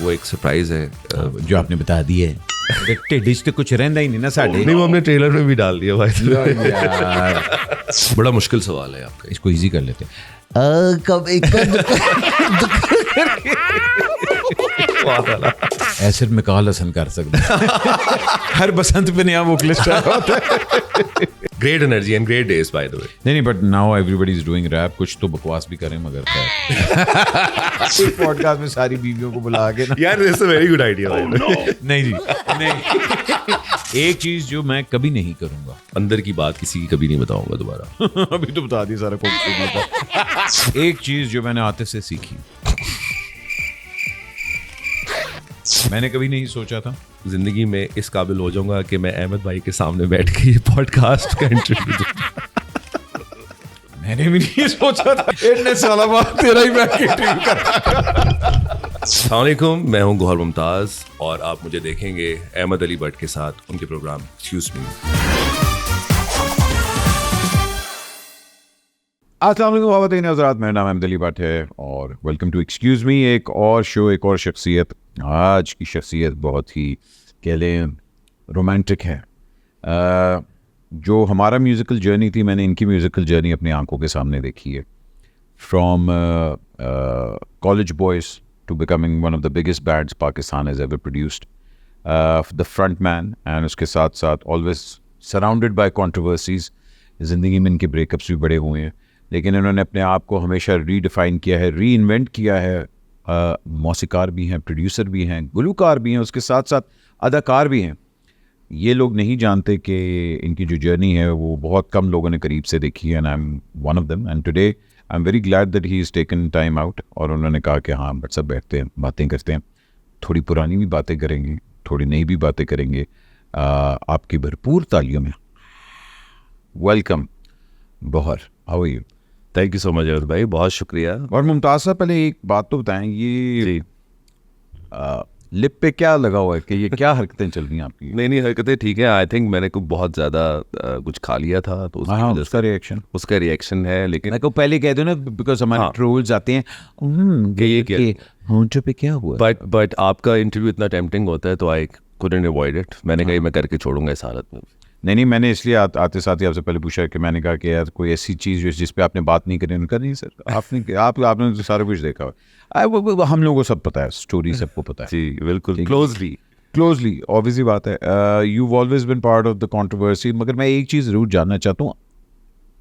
वो एक सरप्राइज है जो आपने बता दी है। टिश तो कुछ रहता ही नहीं ना साढ़े। नहीं, वो हमने ट्रेलर में भी डाल दिया भाई। यार बड़ा मुश्किल सवाल है आपका, इसको इजी कर लेते ऐसे में कहा लसन कर सकते हर बसंत पे नया वोकलिस्ट होता है। Great energy and great days by the way. नहीं but now everybody is doing rap. कुछ तो बकवास भी करें मगर खैर पॉडकास्ट में सारी बीवियों को बुला के ना। यार this is a very good idea भाई। नहीं जी नहीं। एक चीज जो मैं कभी नहीं करूंगा, अंदर की बात किसी की कभी नहीं बताऊंगा दोबारा। अभी तो बता दी सारा कौन। एक चीज जो मैंने आतिफ से सीखी, मैंने कभी नहीं सोचा था जिंदगी में इस काबिल हो जाऊंगा कि मैं अहमद भाई के सामने बैठ के ये पॉडकास्ट का इंटरव्यू दूं। मैंने भी नहीं सोचा था इतने साल बाद तेरा ही बैठ के इंटरव्यू कर। अस्सलाम वालेकुम, मैं हूं गौहर मुमताज और आप मुझे देखेंगे अहमद अली भट्ट के साथ उनके प्रोग्राम एक्सक्यूज मी। अस्सलाम वालेकुम ख़वातीन हज़रात, मेरा नाम अहमद अली भट्ट है और वेलकम टू एक्सक्यूज़ मी। एक और शो, एक और शख्सियत। आज की शख्सियत बहुत ही कह लें रोमांटिक है। जो हमारा म्यूज़िकल जर्नी थी, मैंने इनकी म्यूज़िकल जर्नी अपनी आंखों के सामने देखी है। From college boys to becoming one of the biggest bands Pakistan has ever produced, the front man, and उसके साथ साथ ऑलवेज सराउंडेड बाय कंट्रोवर्सीज़। ज़िंदगी में इनके ब्रेकअप्स भी बड़े हुए हैं, लेकिन इन्होंने अपने आप को हमेशा रीडिफाइन किया है, री इन्वेंट किया है। मौसीकार भी हैं, प्रोड्यूसर भी हैं, गुलूकार भी हैं, उसके साथ साथ अदाकार भी हैं। ये लोग नहीं जानते कि इनकी जो जर्नी है वो बहुत कम लोगों ने करीब से देखी है, and I am one of them. And today I am very glad that he is taken time out, और उन्होंने कहा कि हाँ बट सब बैठते हैं, बातें करते हैं, थोड़ी पुरानी भी बातें करेंगे, थोड़ी नई भी बातें करेंगे। आपकी भरपूर तालियों में वेलकम बौहर, how are you? Thank you so much Ahmad भाई, बहुत शुक्रिया। और मुमताज़ साहब, पहले एक बात तो बताएं, ये लिप पे क्या लगा हुआ है कि ये क्या हरकतें चल रही हैं आपकी? नहीं हरकतें ठीक है। आई थिंक मैंने कुछ बहुत ज़्यादा कुछ खा लिया था तो उसका रिएक्शन है। लेकिन मैं को पहले कह दो ना, बिकॉज हमारे ट्रोल्स आते हैं कि ये क्या होंठों पे क्या हुआ। बट आपका इंटरव्यू इतना टेम्पटिंग होता है तो आई कुडंट अवॉइड इट। मैंने कहा मैं करके छोड़ूंगा इस हालत में। नहीं, मैंने इसलिए आते साथ ही आपसे पहले पूछा कि मैंने कहा कि यार कोई ऐसी चीज़ जिस पे आपने बात नहीं करी। उनका नहीं सर, आपने तो सारा कुछ देखा हुआ। हम लोगों को सब पता है, स्टोरी सबको पता है जी बिल्कुल, क्लोजली ऑब्वियसली बात है। You always been part of the controversy. मगर मैं एक चीज़ ज़रूर जानना चाहता हूँ,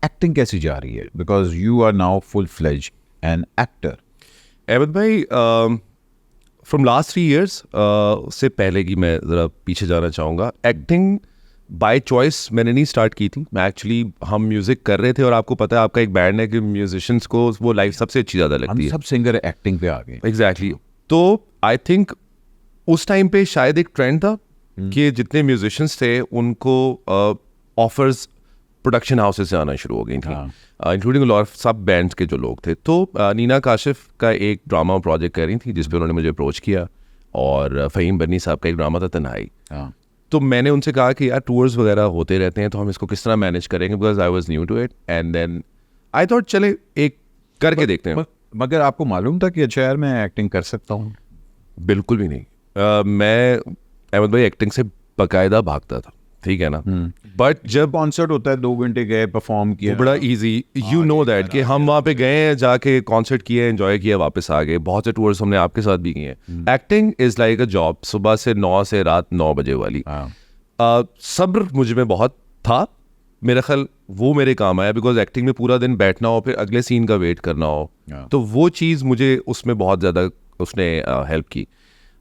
एक्टिंग कैसी जा रही है? Because you are now full fledge an actor. Ahmad भाई, फ्रॉम लास्ट 3 years से पहले की मैं ज़रा पीछे जाना चाहूँगा। एक्टिंग बाय चॉइस मैंने नहीं स्टार्ट की थी। मैं एक्चुअली, हम म्यूज़िक कर रहे थे और आपको पता है आपका एक बैंड है कि म्यूजिशियंस को वो लाइफ सबसे अच्छी ज़्यादा लगती है। सब सिंगर एक्टिंग पे आ गए। एग्जैक्टली। तो आई थिंक उस टाइम पे शायद एक ट्रेंड था कि जितने म्यूजिशियंस थे उनको ऑफर्स प्रोडक्शन हाउसेस से आना शुरू हो गई थी, इंक्लूडिंग लॉट ऑफ सब बैंड्स के जो लोग थे। तो नीना काशिफ का एक ड्रामा प्रोजेक्ट कर रही थी जिस पे उन्होंने मुझे अप्रोच किया, और फ़हीम बन्नी साहब का एक ड्रामा था तन्हाई। तो मैंने उनसे कहा कि यार टूर्स वगैरह होते रहते हैं तो हम इसको किस तरह मैनेज करेंगे, because I was new to it, and then I thought चले एक करके देखते हैं। मगर आपको मालूम था कि अच्छा यार मैं एक्टिंग कर सकता हूँ? बिल्कुल भी नहीं। मैं अहमद भाई एक्टिंग से बाकायदा भागता था, ठीक है ना। बट जब कॉन्सर्ट होता है 2 घंटे गए, परफॉर्म किया, बड़ा इजी, यू नो दैट कि हम वहाँ पे गए हैं, जाके कॉन्सर्ट किए, एंजॉय किया, वापस आ गए। बहुत से टूर्स हमने आपके साथ भी किए हैं। Acting is like a job, सुबह से 9 से रात 9 बजे वाली। सब्र मुझ में बहुत था, मेरा ख्याल वो मेरे काम आया, बिकॉज एक्टिंग में पूरा दिन बैठना हो, फिर अगले सीन का वेट करना हो, तो वो चीज़ मुझे उसमें बहुत ज़्यादा उसने हेल्प की।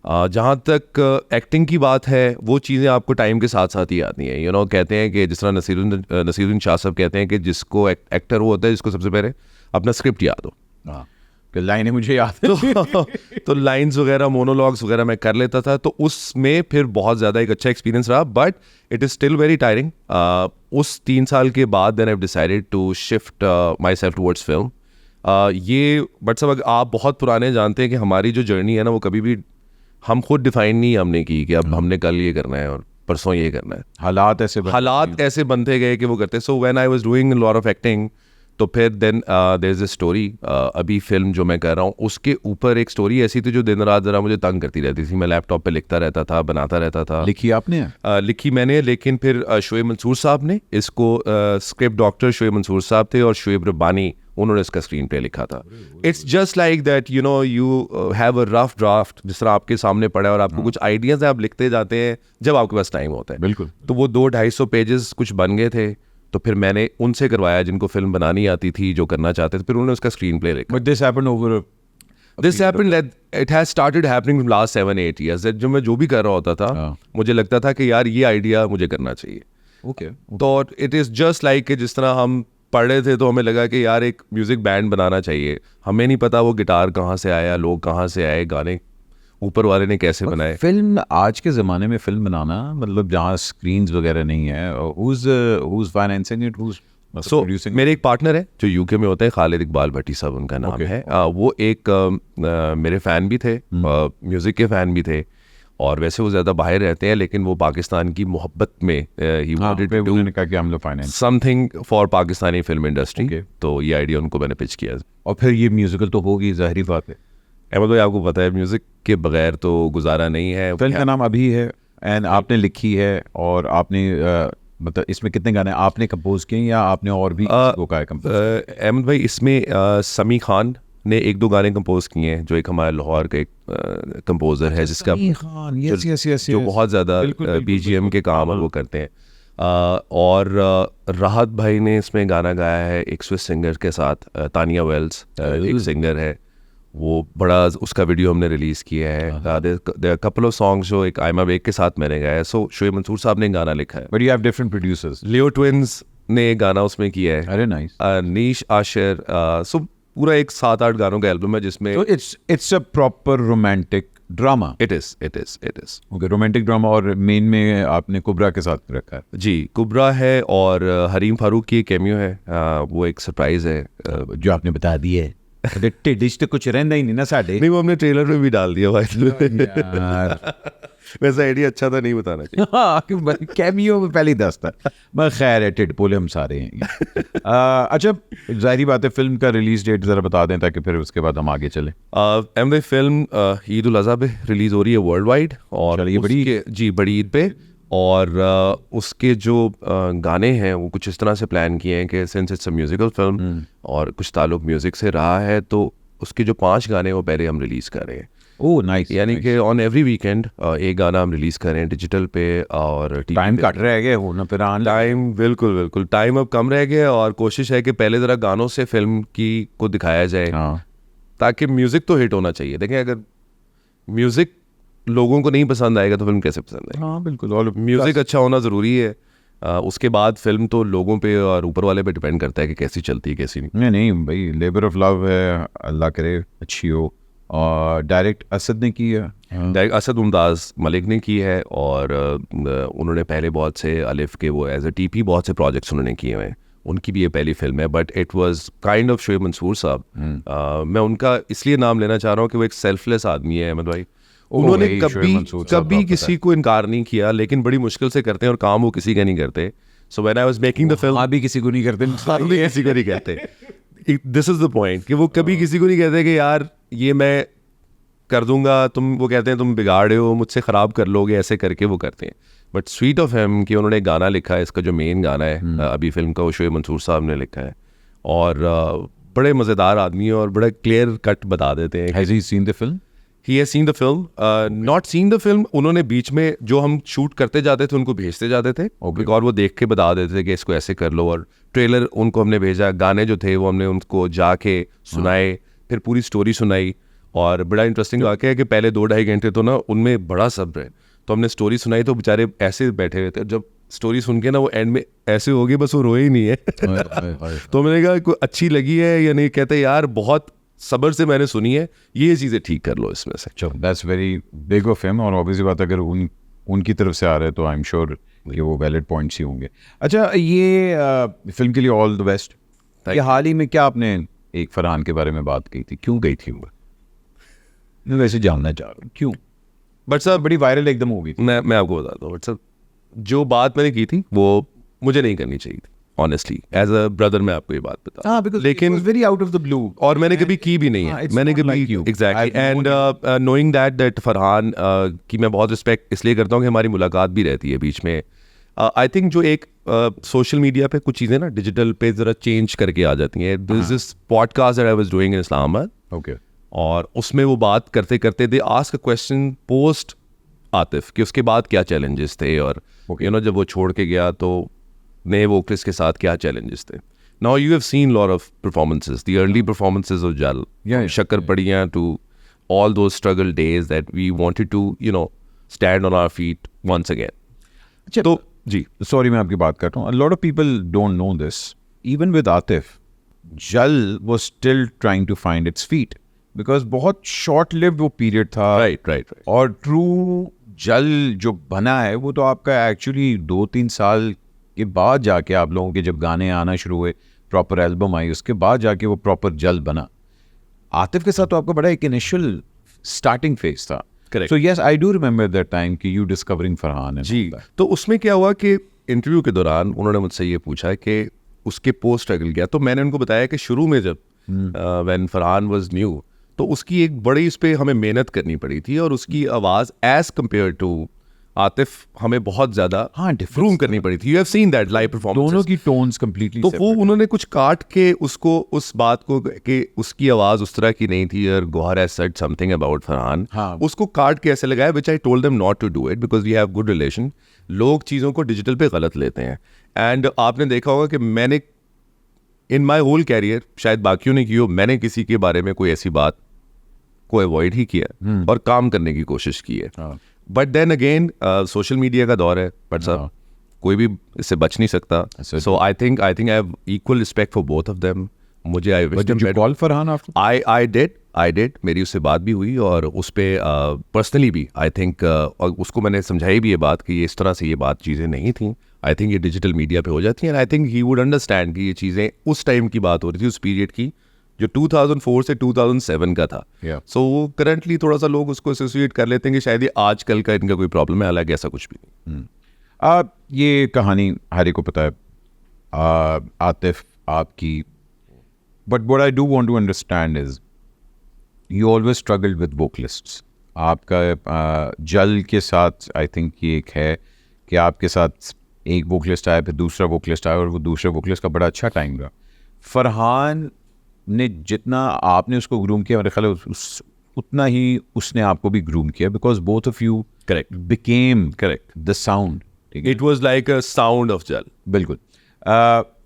जहाँ तक एक्टिंग की बात है, वो चीज़ें आपको टाइम के साथ साथ ही आती हैं। यू नो, कहते हैं कि जिस तरह नसीरुद्दीन शाह साहब कहते हैं कि जिसको एक्टर वो होता है जिसको सबसे पहले अपना स्क्रिप्ट याद हो। लाइनें मुझे याद तो लाइन्स वगैरह, मोनोलॉग्स वगैरह मैं कर लेता था, तो उसमें फिर बहुत ज़्यादा एक अच्छा एक्सपीरियंस रहा, but it is still very tiring. उस 3 साल के बाद then I decided to shift myself towards film. ये बट सब आप बहुत पुराने जानते हैं कि हमारी जो जर्नी है ना, वो कभी भी हम खुद डिफाइन नहीं हमने की कि अब हमने कल ये करना है और परसों ये करना है। हालात ऐसे बनते गए कि वो करते। So when I was doing a lot of acting, तो फिर then there is a story, अभी फिल्म जो मैं कर रहा हूँ उसके ऊपर एक स्टोरी ऐसी थी जो दिन रात ज़रा मुझे तंग करती रहती थी। मैं लैपटॉप पे लिखता रहता था, बनाता रहता था। लिखी आपने? लिखी मैंने, लेकिन फिर शोएब मंसूर साहब ने इसको, स्क्रिप्ट डॉक्टर शोएब मंसूर साहब थे और शोएब रब्बानी, उन्होंने इसका स्क्रीन प्ले लिखा था। It's just like that, you no, you have a rough draft जिस तरह आपके सामने पड़ा है और आपको कुछ आइडियाज़ हैं, आप लिखते जाते हैं जब आपके पास टाइम होता है। बिल्कुल। तो वो 200-250 पेजेस कुछ बन गए थे, तो फिर मैंने उनसे करवाया जिनको फिल्म बनानी आती थी, जो करना चाहते थे, फिर उन्होंने उसका स्क्रीन प्ले लिखा। But this happened over, this happened, it has started happening from last 7-8 years. जो मैं जो भी कर रहा होता था, मुझे लगता था कि यार ये आइडिया मुझे करना चाहिए। ओके। तो इट इज़ जस्ट लाइक कि जिस तरह हम पढ़ रहे थे तो हमें लगा कि यार एक म्यूज़िक बैंड बनाना चाहिए। हमें नहीं पता वो गिटार कहाँ से आया, लोग कहाँ से आए, गाने ऊपर वाले ने कैसे बनाए। फिल्म, आज के ज़माने में फिल्म बनाना, मतलब जहाँ स्क्रीन्स वगैरह नहीं है, who's financing it, who's producing it? मेरे एक पार्टनर है जो यूके में होता है, खालिद इकबाल भट्टी साहब उनका नाम है। वो एक मेरे फ़ैन भी थे, म्यूज़िक के फ़ैन भी थे, और वैसे वो ज़्यादा बाहर रहते हैं, लेकिन वो पाकिस्तान की मोहब्बत में ही वांटेड टू डू कहा कि हम लोग finance something for Pakistani film industry. तो ये आइडिया उनको मैंने पिच किया। और फिर ये म्यूजिकल तो होगी, ज़ाहिरी बात है। अहमद भाई, आपको पता है म्यूज़िक के बगैर तो गुजारा नहीं है। फिल्म का नाम अभी है, एंड आपने लिखी है, और आपने मतलब इसमें कितने गाने आपने कंपोज किए या आपने और भी किसी को कंपोज? अहमद भाई, इसमें समी खान ने 1-2 गाने कंपोज किए हैं, जो एक हमारे लाहौर का एक कंपोज़र है जिसका जो बहुत ज़्यादा बीजीएम के काम है वो करते हैं। और राहत भाई ने इसमें गाना गाया है एक स्विस सिंगर के साथ, तानिया वेल्स एक सिंगर है, वो बड़ा, उसका वीडियो हमने रिलीज़ किया है। देयर कपल ऑफ सॉन्ग्स जो एक आयमा बेग के साथ मैंने गाया है। सो शोएब मंसूर साहब ने गाना लिखा है, but you have different producers. Leo twins ने एक गाना उसमें किया है। अरे नाइस। नीश आशिर, सो पूरा एक 7-8 गानों का एल्बम है जिसमें it's a proper romantic drama. It is okay, romantic drama. और मेन में आपने कुबरा के साथ रखा है? जी, कुबरा है और हरीम फारूक की कैमियो है, वो एक सरप्राइज है जो आपने बता दी है। टिडिश तो कुछ रहना ही नहीं ना साढ़े। नहीं, वो हमने ट्रेलर में भी डाल दिया भाई। वैसा आइडिया अच्छा था, नहीं बताना चाहिए। हाँ, कैमियो में पहले ही दस्ता। मैं खैर है, टिडपोले हम सारे हैं। अच्छा, जाहिर बात है, फिल्म का रिलीज डेट जरा बता दें ताकि फिर उसके बाद हम आगे चलें। एम फिल्म ईद उल अज़हा पे रिलीज हो रही है वर्ल्ड वाइड, और ये बड़ी ईद पे। और उसके जो गाने हैं वो कुछ इस तरह से प्लान किए हैं कि since it's a musical film और कुछ ताल्लुक म्यूजिक से रहा है, तो उसके जो 5 गाने वो पहले हम रिलीज कर रहे हैं। Oh nice. यानी कि ऑन एवरी वीकेंड एक गाना हम रिलीज कर रहे हैं डिजिटल पे और टाइम कट रह गया हो ना, फिर टाइम बिल्कुल टाइम अब कम रह गया, और कोशिश है कि पहले ज़रा गानों से फिल्म की को दिखाया जाए। ताकि म्यूजिक तो हिट होना चाहिए। देखें, अगर म्यूजिक लोगों को नहीं पसंद आएगा तो फिल्म कैसे पसंद आएगी? हाँ बिल्कुल, और म्यूजिक अच्छा होना ज़रूरी है। उसके बाद फिल्म तो लोगों पे और ऊपर वाले पे डिपेंड करता है कि कैसी चलती है कैसी नहीं। नहीं भाई, लेबर ऑफ लव है, अल्लाह करे अच्छी हो। और डायरेक्ट असद ने की है, डायरेक्ट असद मुमताज़ मलिक ने की है, और उन्होंने पहले बहुत से अलिफ के वो एज ए टीपी बहुत से प्रोजेक्ट्स उन्होंने किए हुए हैं। उनकी भी ये पहली फिल्म है, but it was kind of Shoaib Mansoor साहब। मैं उनका इसलिए नाम लेना चाह रहा हूँ कि वो एक सेल्फलेस आदमी है अहमद भाई। उन्होंने कभी किसी को इनकार नहीं किया, लेकिन बड़ी मुश्किल से करते हैं, और काम वो किसी का नहीं करते। So when I was making the film, भी किसी को नहीं करते, किसी को नहीं कहते। दिस इज द पॉइंट कि वो कभी किसी को नहीं कहते कि यार ये मैं कर दूंगा, तुम, वो कहते हैं तुम बिगाड़े हो, मुझसे ख़राब कर लोगे, ऐसे करके वो करते हैं। बट स्वीट ऑफ हिम कि उन्होंने गाना लिखा है, इसका जो मेन गाना है अभी फिल्म का, वो शोएब मंसूर साहब ने लिखा है, और बड़े मज़ेदार आदमी है और बड़ा क्लियर कट बता देते हैं। Has he seen the film? He has seen the film, not seen the film। उन्होंने बीच में जो हम शूट करते जाते थे उनको भेजते जाते थे, और वो देख के बता देते थे कि इसको ऐसे कर लो, और ट्रेलर उनको हमने भेजा, गाने जो थे वो हमने उनको जाके सुनाए, फिर पूरी स्टोरी सुनाई। और बड़ा इंटरेस्टिंग वाक़या है कि पहले 2-2.5 घंटे तो ना उनमें बड़ा सब्र है, तो हमने स्टोरी सुनाई तो बेचारे ऐसे बैठे हुए थे, जब स्टोरी सुन के ना वो एंड में ऐसे हो गए, बस वो रोए ही नहीं है। तो मैंने कहा कोई अच्छी लगी है या नहीं, कहते यार बहुत सब्र से मैंने सुनी है, ये चीज़ें ठीक कर लो इसमें से। चलो, that's very big of him, और ऑब्वियसली बात अगर उनकी तरफ से आ रहे हैं तो आई एम श्योर कि वो वैलिड पॉइंट्स ही होंगे। अच्छा, ये फिल्म के लिए ऑल द बेस्ट। ये हाल ही में क्या आपने एक फरहान के बारे में बात की थी, क्यों गई थी वो? मैं वैसे जानना चाह रहा हूँ क्यों। बट सर बड़ी वायरल एकदम हो गई थी। मैं आपको बताता हूँ, बट सर जो बात मैंने की थी वो मुझे नहीं करनी चाहिए थी। ऑनेस्टली एज अ ब्रदर मैं आपको ये बात बता हाँ, because it was very out of the blue. और मैंने कभी की भी नहीं हाँ, है, it's मैंने not कभी like you. Exactly I've known and knowing that Farhan की मैं बहुत रिस्पेक्ट इसलिए करता हूँ कि हमारी मुलाकात भी रहती है बीच में. आई थिंक जो एक सोशल मीडिया पे कुछ चीज़ें ना डिजिटल पे ज़रा चेंज करके आ जाती हैं. This podcast that I was doing in Islamabad, Okay. और उसमें वो बात करते करते they ask a question post Atif कि उसके बाद क्या चैलेंजेस थे, और यू नो जब वो छोड़ के गया तो नए वोकलिस्ट के साथ क्या चैलेंजेस थे. Now you have seen lot of performances, the early performances of Jal, Yeah. शक्कर पड़ियाँ, to all those struggle days that we wanted to you know stand on our feet once again. तो जी Sorry, मैं आपकी बात कर रहा हूँ. A lot of people don't know this. Even with Atif, Jal was still trying to find its feet because बहुत short-lived वो period था. राइट और ट्रू जल जो बना है वो तो आपका एक्चुअली 2-3 साल के बाद जाके आप लोगों के जब गाने आना शुरू हुए, प्रॉपर एल्बम आई, उसके बाद जाके वो प्रॉपर जल बना. आतिफ के साथ तो आपका बड़ा एक इनिशियल स्टार्टिंग फेज था. Correct. So yes, I do remember that time कि you discovering फरहान. जी. तो उसमें क्या हुआ कि इंटरव्यू के दौरान उन्होंने मुझसे ये पूछा कि उसके पोस्ट स्ट्रगल क्या. तो मैंने उनको बताया कि शुरू में जब व्हेन फरहान वाज न्यू तो उसकी एक बड़ी इस पे हमें मेहनत करनी पड़ी थी, और उसकी आवाज़ एज कम्पेयर टू आतिफ हमें बहुत ज़्यादा हाँ, डिफ्रूम करनी पड़ी थी. You have seen that live performance. दोनों की टोन्स completely तो वो separate. उन्होंने कुछ काट के उसको उस बात को कि उसकी आवाज़ उस तरह की नहीं थी, और Gohar has said something about Farhan, हाँ. उसको काट के ऐसे लगाया, which I told them not to do it because we have good relation. लोग चीज़ों को डिजिटल पे गलत लेते हैं, एंड आपने देखा होगा कि मैंने इन माई होल कैरियर, शायद बाकियों ने की हो, मैंने किसी के बारे में कोई ऐसी बात को अवॉइड ही किया और काम करने की कोशिश की है. हाँ. But then again social media का दौर है, बट साहब कोई भी इससे बच नहीं सकता. So I think I have equal respect for both of them. मुझे I wish But did you call Farhan after? I did मेरी उससे बात भी हुई, और उस पर पर्सनली भी आई थिंक, और उसको मैंने समझाई भी ये बात कि ये इस तरह से ये बात चीज़ें नहीं थी. आई थिंक ये डिजिटल मीडिया पे हो जाती हैं, and I think he would understand कि ये चीज़ें उस टाइम की बात हो रही थी, उस पीरियड की जो 2004 से 2007 का था. Yeah. सो वो करंटली थोड़ा सा लोग उसको एसोसिएट कर लेते हैं कि शायद ये आजकल का इनका कोई प्रॉब्लम है, हालांकि ऐसा कुछ भी नहीं. ये कहानी हर एक को पता है, आतिफ आपकी. But what I do want to understand is you always struggled with vocalists. आपका जल के साथ आई थिंक ये एक है कि आपके साथ एक वोकलिस्ट आया, फिर दूसरा वोकलिस्ट आया, और वो दूसरे वोकलिस्ट का बड़ा अच्छा टाइम रहा. फरहान ने जितना आपने उसको ग्रूम किया, मेरे ख्याल है उतना ही उसने आपको भी ग्रूम किया, because both of you correct became the sound. It was like a sound of जल. बिल्कुल.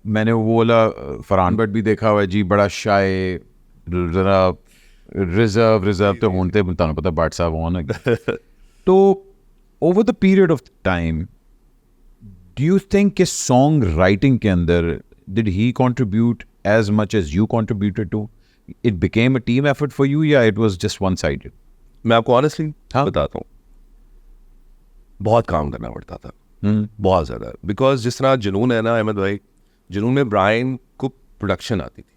मैंने वो वाला फरहान बट भी देखा हुआ है जी, बड़ा शाय, जरा रिजर्व तो होते बताना पता बाट साहब होना. तो over the period of time do you think कि सॉन्ग राइटिंग के अंदर did he contribute as much as you contributed to? It became a team effort for you, या it was just one-sided? मैं आपको ऑनेस्टली हाँ. बताता हूँ, बहुत काम करना पड़ता था, बहुत ज़्यादा. बिकॉज जिस तरह जुनून है ना अहमद भाई, जुनून में ब्रायन को प्रोडक्शन आती थी.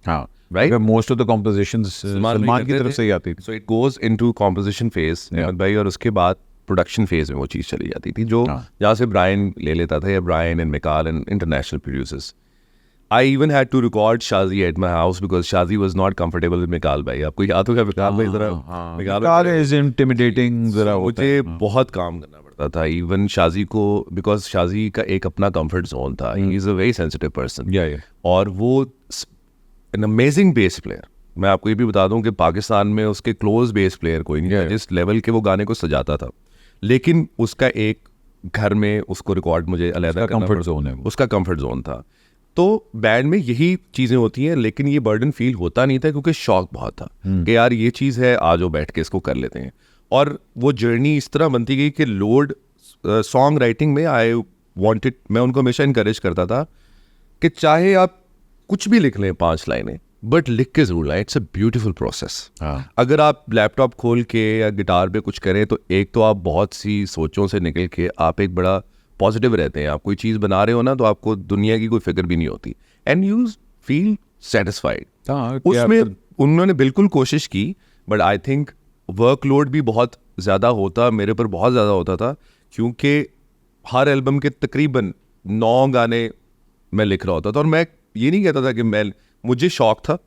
हाँ, Right? Most of the compositions Salman की तरफ से ही आती थी. So it goes into composition phase Ahmad भाई, और उसके बाद प्रोडक्शन फेज में वो चीज़ चली जाती थी, जो जहाँ से ब्रायन ले लेता था, या Brian and Mikaal and international producers. I even had to record Shazi at my house because Shazi was not comfortable with Mikal भाई. आपको याद होगा Mikal भाई जरा, Mikal is intimidating जरा होता है. मुझे बहुत काम करना पड़ता था इवन शाजी को, बिकॉज शाजी का एक अपना कंफर्ट जोन था. He is a very sensitive person, और वो एन अमेजिंग बेस प्लेयर. मैं आपको ये भी बता दूं कि पाकिस्तान में उसके क्लोज बेस प्लेयर कोई नहीं था जिस लेवल के वो गाने को सजाता था. लेकिन उसका एक घर में उसको रिकॉर्ड मुझे अलग कंफर्ट जोन है, उसका कंफर्ट जोन था. तो बैंड में यही चीज़ें होती हैं, लेकिन ये बर्डन फील होता नहीं था क्योंकि शौक बहुत था कि यार ये चीज़ है, आज वो बैठ के इसको कर लेते हैं. और वो जर्नी इस तरह बनती गई कि लोड सॉन्ग राइटिंग में मैं उनको हमेशा इनकरेज करता था कि चाहे आप कुछ भी लिख लें 5 लाइनें, बट लिख के ज़रूर लाएं. It's a beautiful process. अगर आप लैपटॉप खोल के या गिटार पे कुछ करें तो एक तो आप बहुत सी सोचों से निकल के आप एक बड़ा पॉजिटिव रहते हैं. आप कोई चीज़ बना रहे हो ना, तो आपको दुनिया की कोई फिक्र भी नहीं होती, एंड यू फील सेटिस्फाइड. उसमें उन्होंने बिल्कुल कोशिश की, बट आई थिंक वर्कलोड भी बहुत ज़्यादा होता, मेरे पर बहुत ज़्यादा होता था, क्योंकि हर एल्बम के तकरीबन 9 गाने मैं लिख रहा होता था, और मैं ये नहीं कहता था कि मुझे शौक था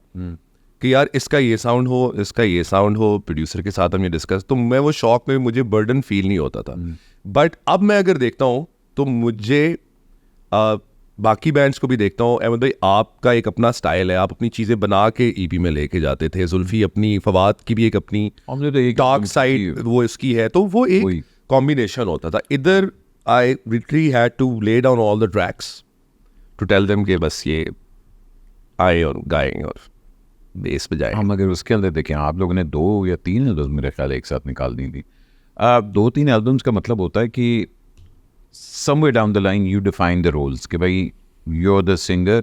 कि यार इसका ये साउंड हो, इसका ये साउंड हो, प्रोड्यूसर के साथ हम ये डिस्कस, तो मैं वो शौक में मुझे बर्डन फील नहीं होता था। बट अब मैं अगर देखता हूँ तो मुझे बाकी बैंड्स को भी देखता हूँ, अहमद भाई आपका एक अपना स्टाइल है, आप अपनी चीज़ें बना के ईपी में लेके जाते थे, जुल्फी अपनी, फवाद की भी एक अपनी डार्क साइड वो इसकी है, तो वो एक कॉम्बिनेशन होता था। इधर I literally had to lay down all the tracks to tell them कि बस ये आए और गाएं और बेस पे जाएं। हम अगर उसके अंदर देखें, आप लोगों ने 2 या 3 एल्बम्स मेरे ख्याल एक साथ निकाल दी थी। 2-3 एल्बम्स का मतलब होता है कि somewhere down the line you define the roles कि भाई you're the singer,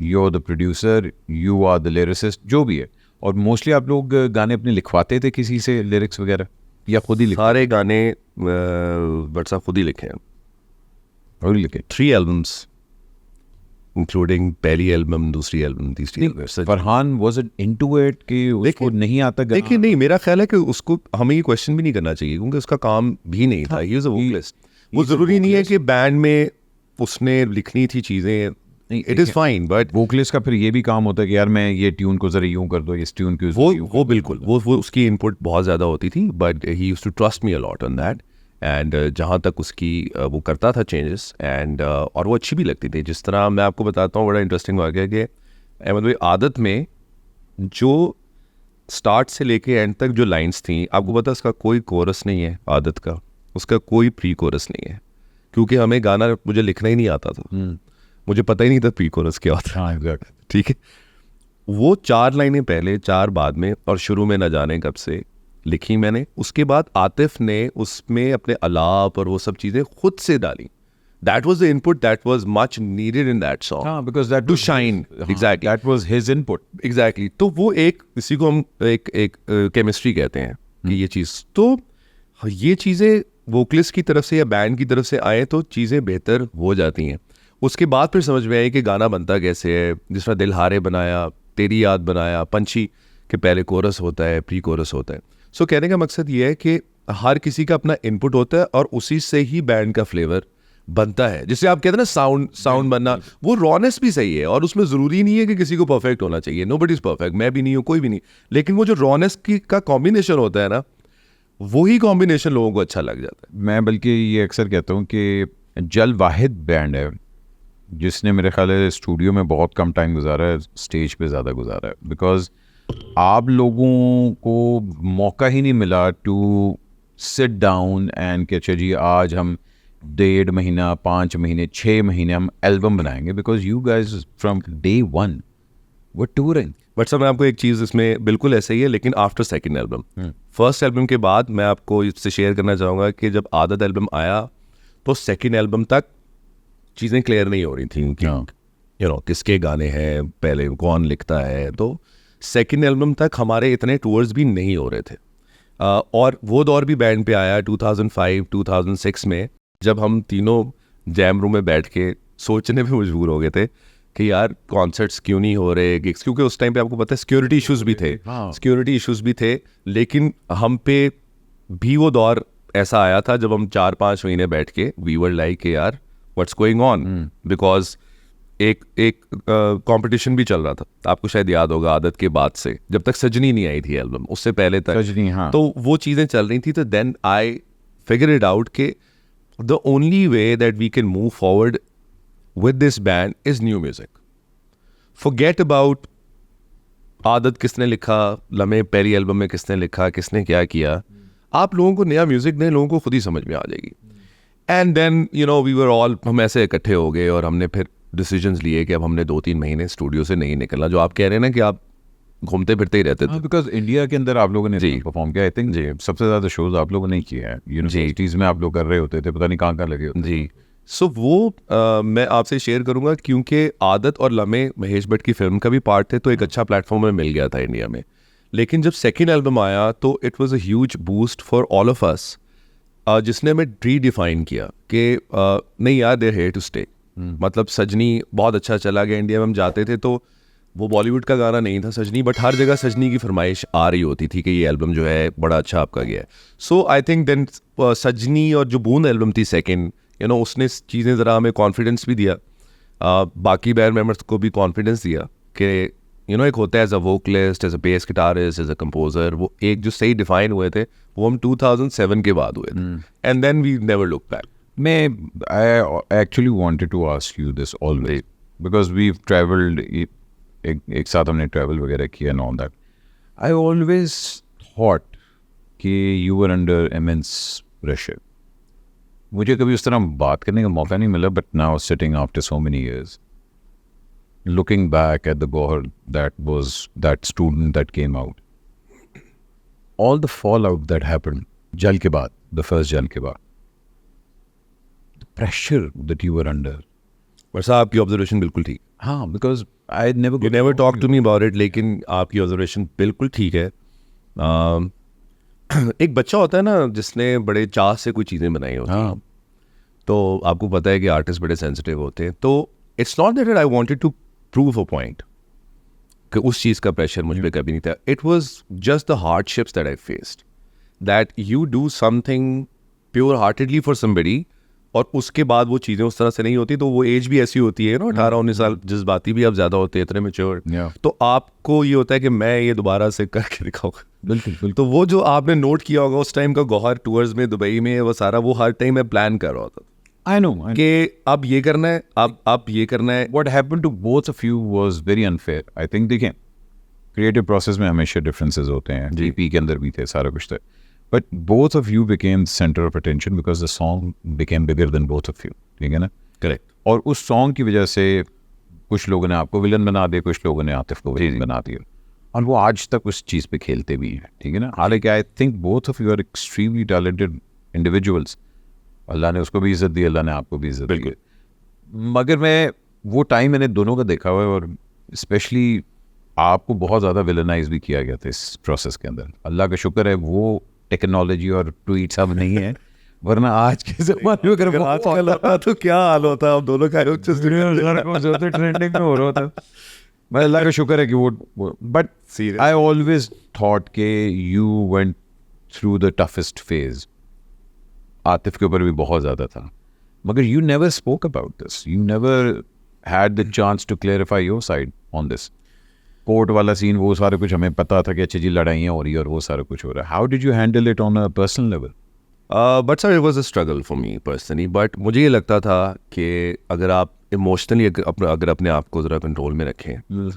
you're the producer, you are the lyricist, जो भी है। और मोस्टली आप लोग गाने अपने लिखवाते थे किसी से, लिरिक्स वगैरह, या खुद ही लिखे? सारे गाने बट साहब खुद ही लिखे हैं, खुद ही लिखे। 3 एल्बम्स इंक्लूडिंग पहली एल्बम, दूसरी एल्बम, तीसरी album. Farhan was it into it कि उसको नहीं आता गाना? देखिए नहीं, मेरा ख्याल है कि उसको हमें ये क्वेश्चन भी नहीं करना चाहिए, क्योंकि उसका काम भी नहीं था। He was a vocalist. वो जरूरी नहीं है कि बैंड में उसने लिखनी थी चीजें, it is fine, but vocalist का फिर ये भी काम होता है कि यार मैं ये ट्यून को जरा यूं कर दो, इस ट्यून को वो बिल्कुल वो उसकी इनपुट बहुत ज़्यादा होती थी, but he used to trust me a lot on that. And जहाँ तक उसकी वो करता था चेंजेस, एंड और वो अच्छी भी लगती थी। जिस तरह मैं आपको बताता हूँ, बड़ा इंटरेस्टिंग हो गया कि अहमद भाई आदत में जो स्टार्ट से लेके एंड तक जो लाइंस थी, आपको पता है उसका कोई कोरस नहीं है, आदत का उसका कोई प्री कोरस नहीं है, क्योंकि हमें गाना मुझे लिखना ही नहीं आता था, मुझे पता ही नहीं था प्री कोरस क्या होता है। ठीक है, वो 4 लाइनें पहले, 4 बाद में, और शुरू में न जाने कब से लिखी मैंने। उसके बाद आतिफ ने उसमें अपने अलाप और वो सब चीज़ें खुद से डाली। That was the input that was much needed in that song. because that to shine. Exactly. That was his input. Exactly. तो वो एक, इसी को हम एक केमिस्ट्री कहते हैं कि ये चीज़, तो ये चीज़ें वोकलिस्ट की तरफ से या बैंड की तरफ से आए तो चीज़ें बेहतर हो जाती हैं। उसके बाद फिर समझ में आई कि गाना बनता कैसे है। जिस तरह दिल हारे बनाया, तेरी याद बनाया, पंछी के पहले कोरस होता है, प्री कोरस होता है। सो कहने का मकसद ये है कि हर किसी का अपना इनपुट होता है और उसी से ही बैंड का फ्लेवर बनता है। जिससे आप कहते हैं ना साउंड बनना, वो रॉनेस भी सही है, और उसमें ज़रूरी नहीं है कि किसी को परफेक्ट होना चाहिए। नोबडी इज़ परफेक्ट, मैं भी नहीं हूँ, कोई भी नहीं, लेकिन वो जो रॉनेस का कॉम्बिनेशन होता है ना, वही कॉम्बिनेशन लोगों को अच्छा लग जाता है। मैं बल्कि ये अक्सर कहता हूँ कि जल वाहिद बैंड है जिसने मेरे ख्याल है स्टूडियो में बहुत कम टाइम गुजारा है, स्टेज पे ज़्यादा गुजारा है। बिकॉज आप लोगों को मौका ही नहीं मिला टू सिट डाउन एंड कि अच्छा जी आज हम 1.5 महीना, 5 महीने, 6 महीने हम एल्बम बनाएंगे। Because you guys from day 1 were touring. But sir मैं आपको एक चीज़ इसमें बिल्कुल ऐसे ही है, लेकिन after second album, first album के बाद मैं आपको इससे शेयर करना चाहूँगा कि जब आदत एल्बम आया तो सेकंड एल्बम तक चीज़ें क्लियर नहीं हो रही थी कि यू नो किसके गाने हैं, पहले कौन लिखता है। तो सेकंड एल्बम तक हमारे इतने टूर्स भी नहीं हो रहे थे। और वो दौर भी बैंड पे आया 2005-2006 में, जब हम तीनों जैम रूम में बैठ के सोचने पे मजबूर हो गए थे कि यार कॉन्सर्ट्स क्यों नहीं हो रहे, गिग्स, क्योंकि उस टाइम पे आपको पता है सिक्योरिटी इश्यूज भी थे। लेकिन हम पे भी वो दौर ऐसा आया था जब हम 4-5 महीने बैठ के वी वर लाइक यार व्हाट्स गोइंग ऑन, बिकॉज एक कंपटीशन भी चल रहा था। आपको शायद याद होगा आदत के बाद से, जब तक सजनी नहीं आई थी एल्बम, उससे पहले तक सजनी, हाँ। तो वो चीज़ें चल रही थी। तो then I figure it out के the only way that we can move forward with this band is new music. Forget about आदत किसने लिखा, लम्हे पहली एल्बम में किसने लिखा, किसने क्या किया। आप लोगों को नया म्यूजिक दें, लोगों को खुद ही समझ में आ जाएगी। And then you know we were all, हम ऐसे इकट्ठे हो गए और हमने फिर डिसीजंस लिए कि अब हमने 2-3 महीने स्टूडियो से नहीं निकलना। जो आप कह रहे हैं ना कि आप घूमते फिरते ही रहते थे, बिकॉज इंडिया के अंदर आप लोगों ने परफॉर्म किया। आई थिंक जी सबसे ज़्यादा शोज आप लोगों ने किया है यूनिवर्सिटीज़ में, आप लोग कर रहे होते थे, पता नहीं कहाँ लगे होते जी। सो वो मैं आपसे शेयर करूंगा, क्योंकि आदत और लम्हे महेश भट्ट की फिल्म का भी पार्ट थे, तो एक अच्छा प्लेटफॉर्म में मिल गया था इंडिया में। लेकिन जब सेकेंड एल्बम आया तो it was a huge boost for all of us, जिसने हमें रीडिफाइन किया कि नहीं यार देयर हियर टू स्टे। मतलब सजनी बहुत अच्छा चला गया, इंडिया में हम जाते थे तो वो बॉलीवुड का गाना नहीं था सजनी, बट हर जगह सजनी की फरमाइश आ रही होती थी कि ये एल्बम जो है बड़ा अच्छा आपका गया है। सो आई थिंक देन सजनी और जो बूंद एल्बम थी सेकंड, यू नो उसने चीज़ें ज़रा हमें कॉन्फिडेंस भी दिया बाकी बैंड मेंबर्स को भी कॉन्फिडेंस दिया कि एक होता है as a vocalist, as a bass guitarist, as a composer, वो एक जो सही डिफाइन हुए थे वो हम 2007 के बाद हुए थे, and then we never look back. I actually wanted to ask you this always because we've traveled, एक साथ हमने travel वगैरह किया and all that. I always thought कि you were under immense pressure. मुझे कभी उस तरह बात करने का मौका नहीं मिला, but now sitting after so many years, looking back at the Gohar that was that student that came out, all the fallout that happened, जल के बाद, the first जल के बाद, the pressure that you were under. वैसा आपकी observation बिल्कुल ठीक. हाँ, because I never You never talk to me about it, लेकिन आपकी ऑब्जर्वेशन बिल्कुल ठीक है. एक बच्चा होता है ना जिसने बड़े चाह से कोई चीज़ें बनाई होती हैं, तो आपको पता है कि आर्टिस्ट बड़े सेंसिटिव होते हैं, तो it's not that I wanted to prove a point कि उस चीज़ का प्रेशर मुझ पे कभी नहीं था. It was just the hardships that I faced, that you do something pure heartedly for somebody, और उसके बाद वो चीज़ें उस तरह से नहीं होती, तो वो एज भी ऐसी होती है ना, 18-19 साल, जज्बाती भी आप ज़्यादा होते हैं, इतने मेच्योर, तो आपको ये होता है कि मैं ये दोबारा से करके दिखाऊंगा. बिल्कुल. तो वो जो आपने नोट किया होगा उस टाइम का गौहर टूर्स में दुबई में, वो सारा वो हर टाइम मैं प्लान कर रहा था. I know. कि अब ये करना है, अब ये करना है. What happened to both of you was very unfair. I think देखें, creative process में हमेशा differences होते हैं. GP के अंदर भी थे, सारा कुछ था. But both of you became center of attention because the song became bigger than both of you. ठीक है ना? Correct. और उस song की वजह से कुछ लोगों ने आपको विलन बना दिया, कुछ लोगों ने आतिफ को विलन बना दिया, और वो आज तक उस चीज़ पे खेलते भी हैं. ठीक है ना? हालांकि I think both of you are extremely talented individuals. अल्लाह ने उसको भी इज्जत दी, अल्लाह ने आपको भी इज्जत दी. मगर मैं वो टाइम मैंने दोनों का देखा हुआ है, और स्पेशली आपको बहुत ज़्यादा विलनाइज भी किया गया था इस प्रोसेस के अंदर. अल्लाह का शुक्र है वो टेक्नोलॉजी और ट्वीट्स अब नहीं है, वरना आज के ज़माने में अगर आजकल होता तो क्या हाल होता. अब दोनों का ट्रेंडिंग में हो रहा था. मैं अल्लाह का शुक्र है कि वो बट आई ऑलवेज थॉट के you went through the toughest phase. Atif के ऊपर भी बहुत ज़्यादा था, मगर you never spoke about this, you never had the chance to clarify your side on this. Court वाला सीन, वो सारा कुछ हमें पता था कि अच्छा जी लड़ाइयाँ हो रही है और वो सारा कुछ हो रहा है. How did you handle it on a personal level? But sir, it was a struggle for me personally. But मुझे ये लगता था कि अगर आप इमोशनली अगर अपने आप को ज़रा कंट्रोल में रखें,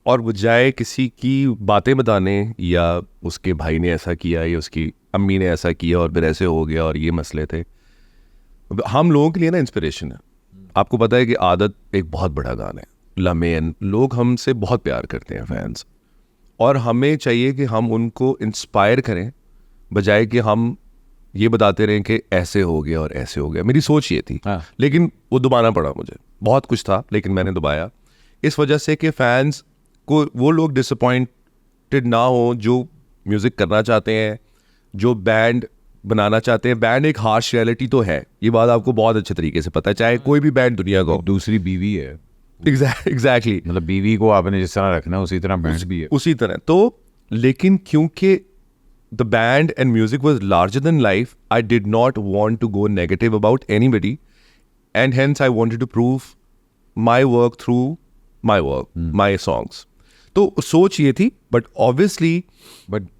और बजाय किसी की बातें बताने, या उसके भाई ने ऐसा किया या उसकी अम्मी ने ऐसा किया और फिर ऐसे हो गया और ये मसले थे, हम लोगों के लिए ना इंस्पिरेशन है. आपको पता है कि आदत एक बहुत बड़ा गाना है, लमेन. लोग हमसे बहुत प्यार करते हैं, फैंस, और हमें चाहिए कि हम उनको इंस्पायर करें, बजाय कि हम ये बताते रहें कि ऐसे हो गया और ऐसे हो गया. मेरी सोच ये थी, लेकिन वो दबाना पड़ा मुझे. बहुत कुछ था लेकिन मैंने दबाया, इस वजह से कि फैंस को वो लोग डिसअपॉइंटेड ना हो जो म्यूज़िक करना चाहते हैं, जो बैंड बनाना चाहते हैं. बैंड एक हार्श रियलिटी तो है, ये बात आपको बहुत अच्छे तरीके से पता है, चाहे कोई भी बैंड दुनिया का हो. दूसरी बीवी है. एग्जैक्टली. मतलब बीवी को आपने जिस तरह रखना उसी तरह बैंड भी है, उसी तरह. तो लेकिन क्योंकि the band and music was larger than life, I did not want to go negative about anybody, and hence I wanted to prove my work through my work, my songs. तो सोच ये थी, but obviously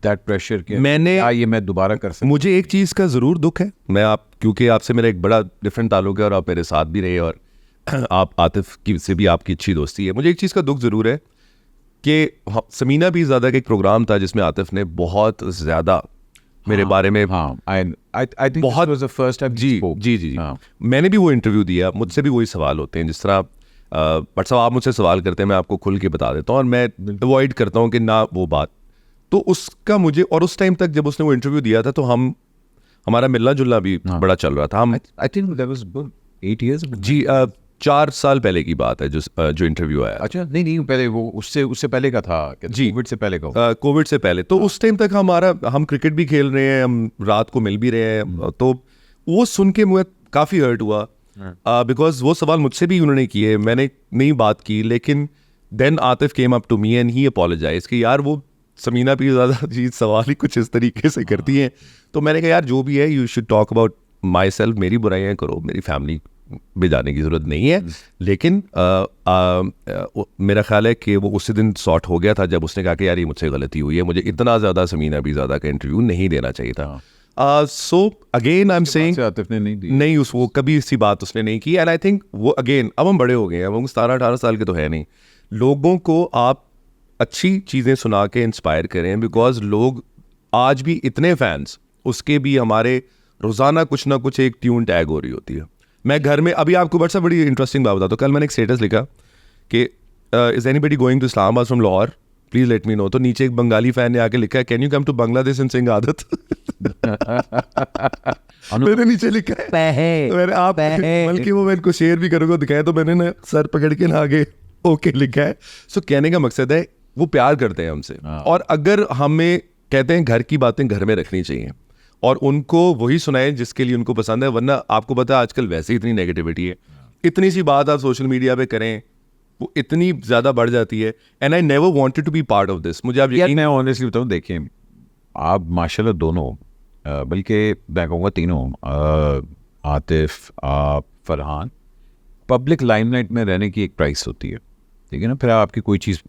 that pressure के मैंने ये मैं दोबारा कर सकता. मुझे एक चीज़ का ज़रूर दुख है, क्योंकि आपसे मेरा एक बड़ा डिफरेंट ताल्लुक है और आप मेरे साथ भी रहे, और आप आतिफ की से भी आपकी अच्छी दोस्ती है. मुझे एक चीज़ का दुख ज़रूर है कि समीना भी ज़्यादा का एक प्रोग्राम था जिसमें आतिफ ने बहुत ज़्यादा मेरे बारे में, I think बहुत was the first time जी जी जी मैंने भी वो इंटरव्यू दिया. मुझसे भी वही सवाल होते हैं, जिस तरह बट साहब आप मुझसे सवाल करते हैं, मैं आपको खुल के बता देता हूँ, और मैं अवॉइड करता हूँ कि ना वो बात. तो उसका मुझे, और उस टाइम तक जब उसने वो इंटरव्यू दिया था तो हमारा मिलना जुलना भी बड़ा चल रहा था. हम I think that was good 8 years ago. जी 4 साल पहले की बात है जो इंटरव्यू आया. अच्छा, नहीं पहले वो उससे पहले का था जी, कोविड से पहले का. कोविड से पहले. तो उस टाइम तक हम क्रिकेट भी खेल रहे हैं, हम रात को मिल भी रहे हैं. तो वो सुन के मुझे काफ़ी हर्ट हुआ, बिकॉज वो सवाल मुझसे भी उन्होंने किए, मैंने नहीं बात की. लेकिन then Atif came up to me and he apologize कि यार वो समीना भी ज़्यादा चीज़ सवाल ही कुछ इस तरीके से करती हैं. तो मैंने कहा यार जो भी है, you should talk about my self. मेरी बुराइयाँ करो, मेरी फैमिली भी जाने की ज़रूरत नहीं है, लेकिन मेरा ख्याल है कि वो उसी दिन सॉर्ट हो गया था जब उसने कहा कि यार ये मुझसे गलती हुई है, मुझे इतना ज़्यादा समीन अभी ज़्यादा का इंटरव्यू नहीं देना चाहिए था। So again I am saying Atif ने नहीं दी, नहीं उसको कभी इसी बात उसने नहीं की। एंड आई थिंक वो अगेन अब हम बड़े हो गए हैं, अब हम 17-18 साल के तो है नहीं। लोगों को आप अच्छी चीज़ें सुना के इंस्पायर करें, बिकॉज लोग आज भी इतने फैंस, उसके भी हमारे रोज़ाना कुछ ना कुछ एक ट्यून टैग हो रही होती है। मैं घर में अभी आपको बड़ी इंटरेस्टिंग बात बताता हूँ। कल मैंने एक स्टेटस लिखा कि is anybody going to Islamabad from Lahore, please let me know. तो नीचे एक बंगाली फैन ने आके लिखा है, can you come to Bangladesh and sing Aadat. मैंने नीचे लिखा है, मैंने आप बल्कि वो मैं इनको शेयर भी करूँगा, दिखाया तो मैंने ना सर पकड़ के ना आगे ओके लिखा है। सो कहने का मकसद है वो प्यार करते हैं हमसे, और अगर हमें कहते हैं घर की बातें घर में रखनी चाहिए और उनको वही सुनाएं जिसके लिए उनको पसंद है। वरना आपको पता है आजकल वैसे ही इतनी नेगेटिविटी है, इतनी सी बात आप सोशल मीडिया पे करें वो इतनी ज़्यादा बढ़ जाती है। And I never wanted to be part of this. मुझे आप यकीन, मैं ऑनेस्टली बताऊँ, देखिए आप माशाल्लाह दोनों, बल्कि मैं कहूँगा तीनों, आतिफ, आप, फरहान, पब्लिक लाइमलाइट में रहने की एक प्राइस होती है, ठीक है ना। फिर आपकी कोई चीज़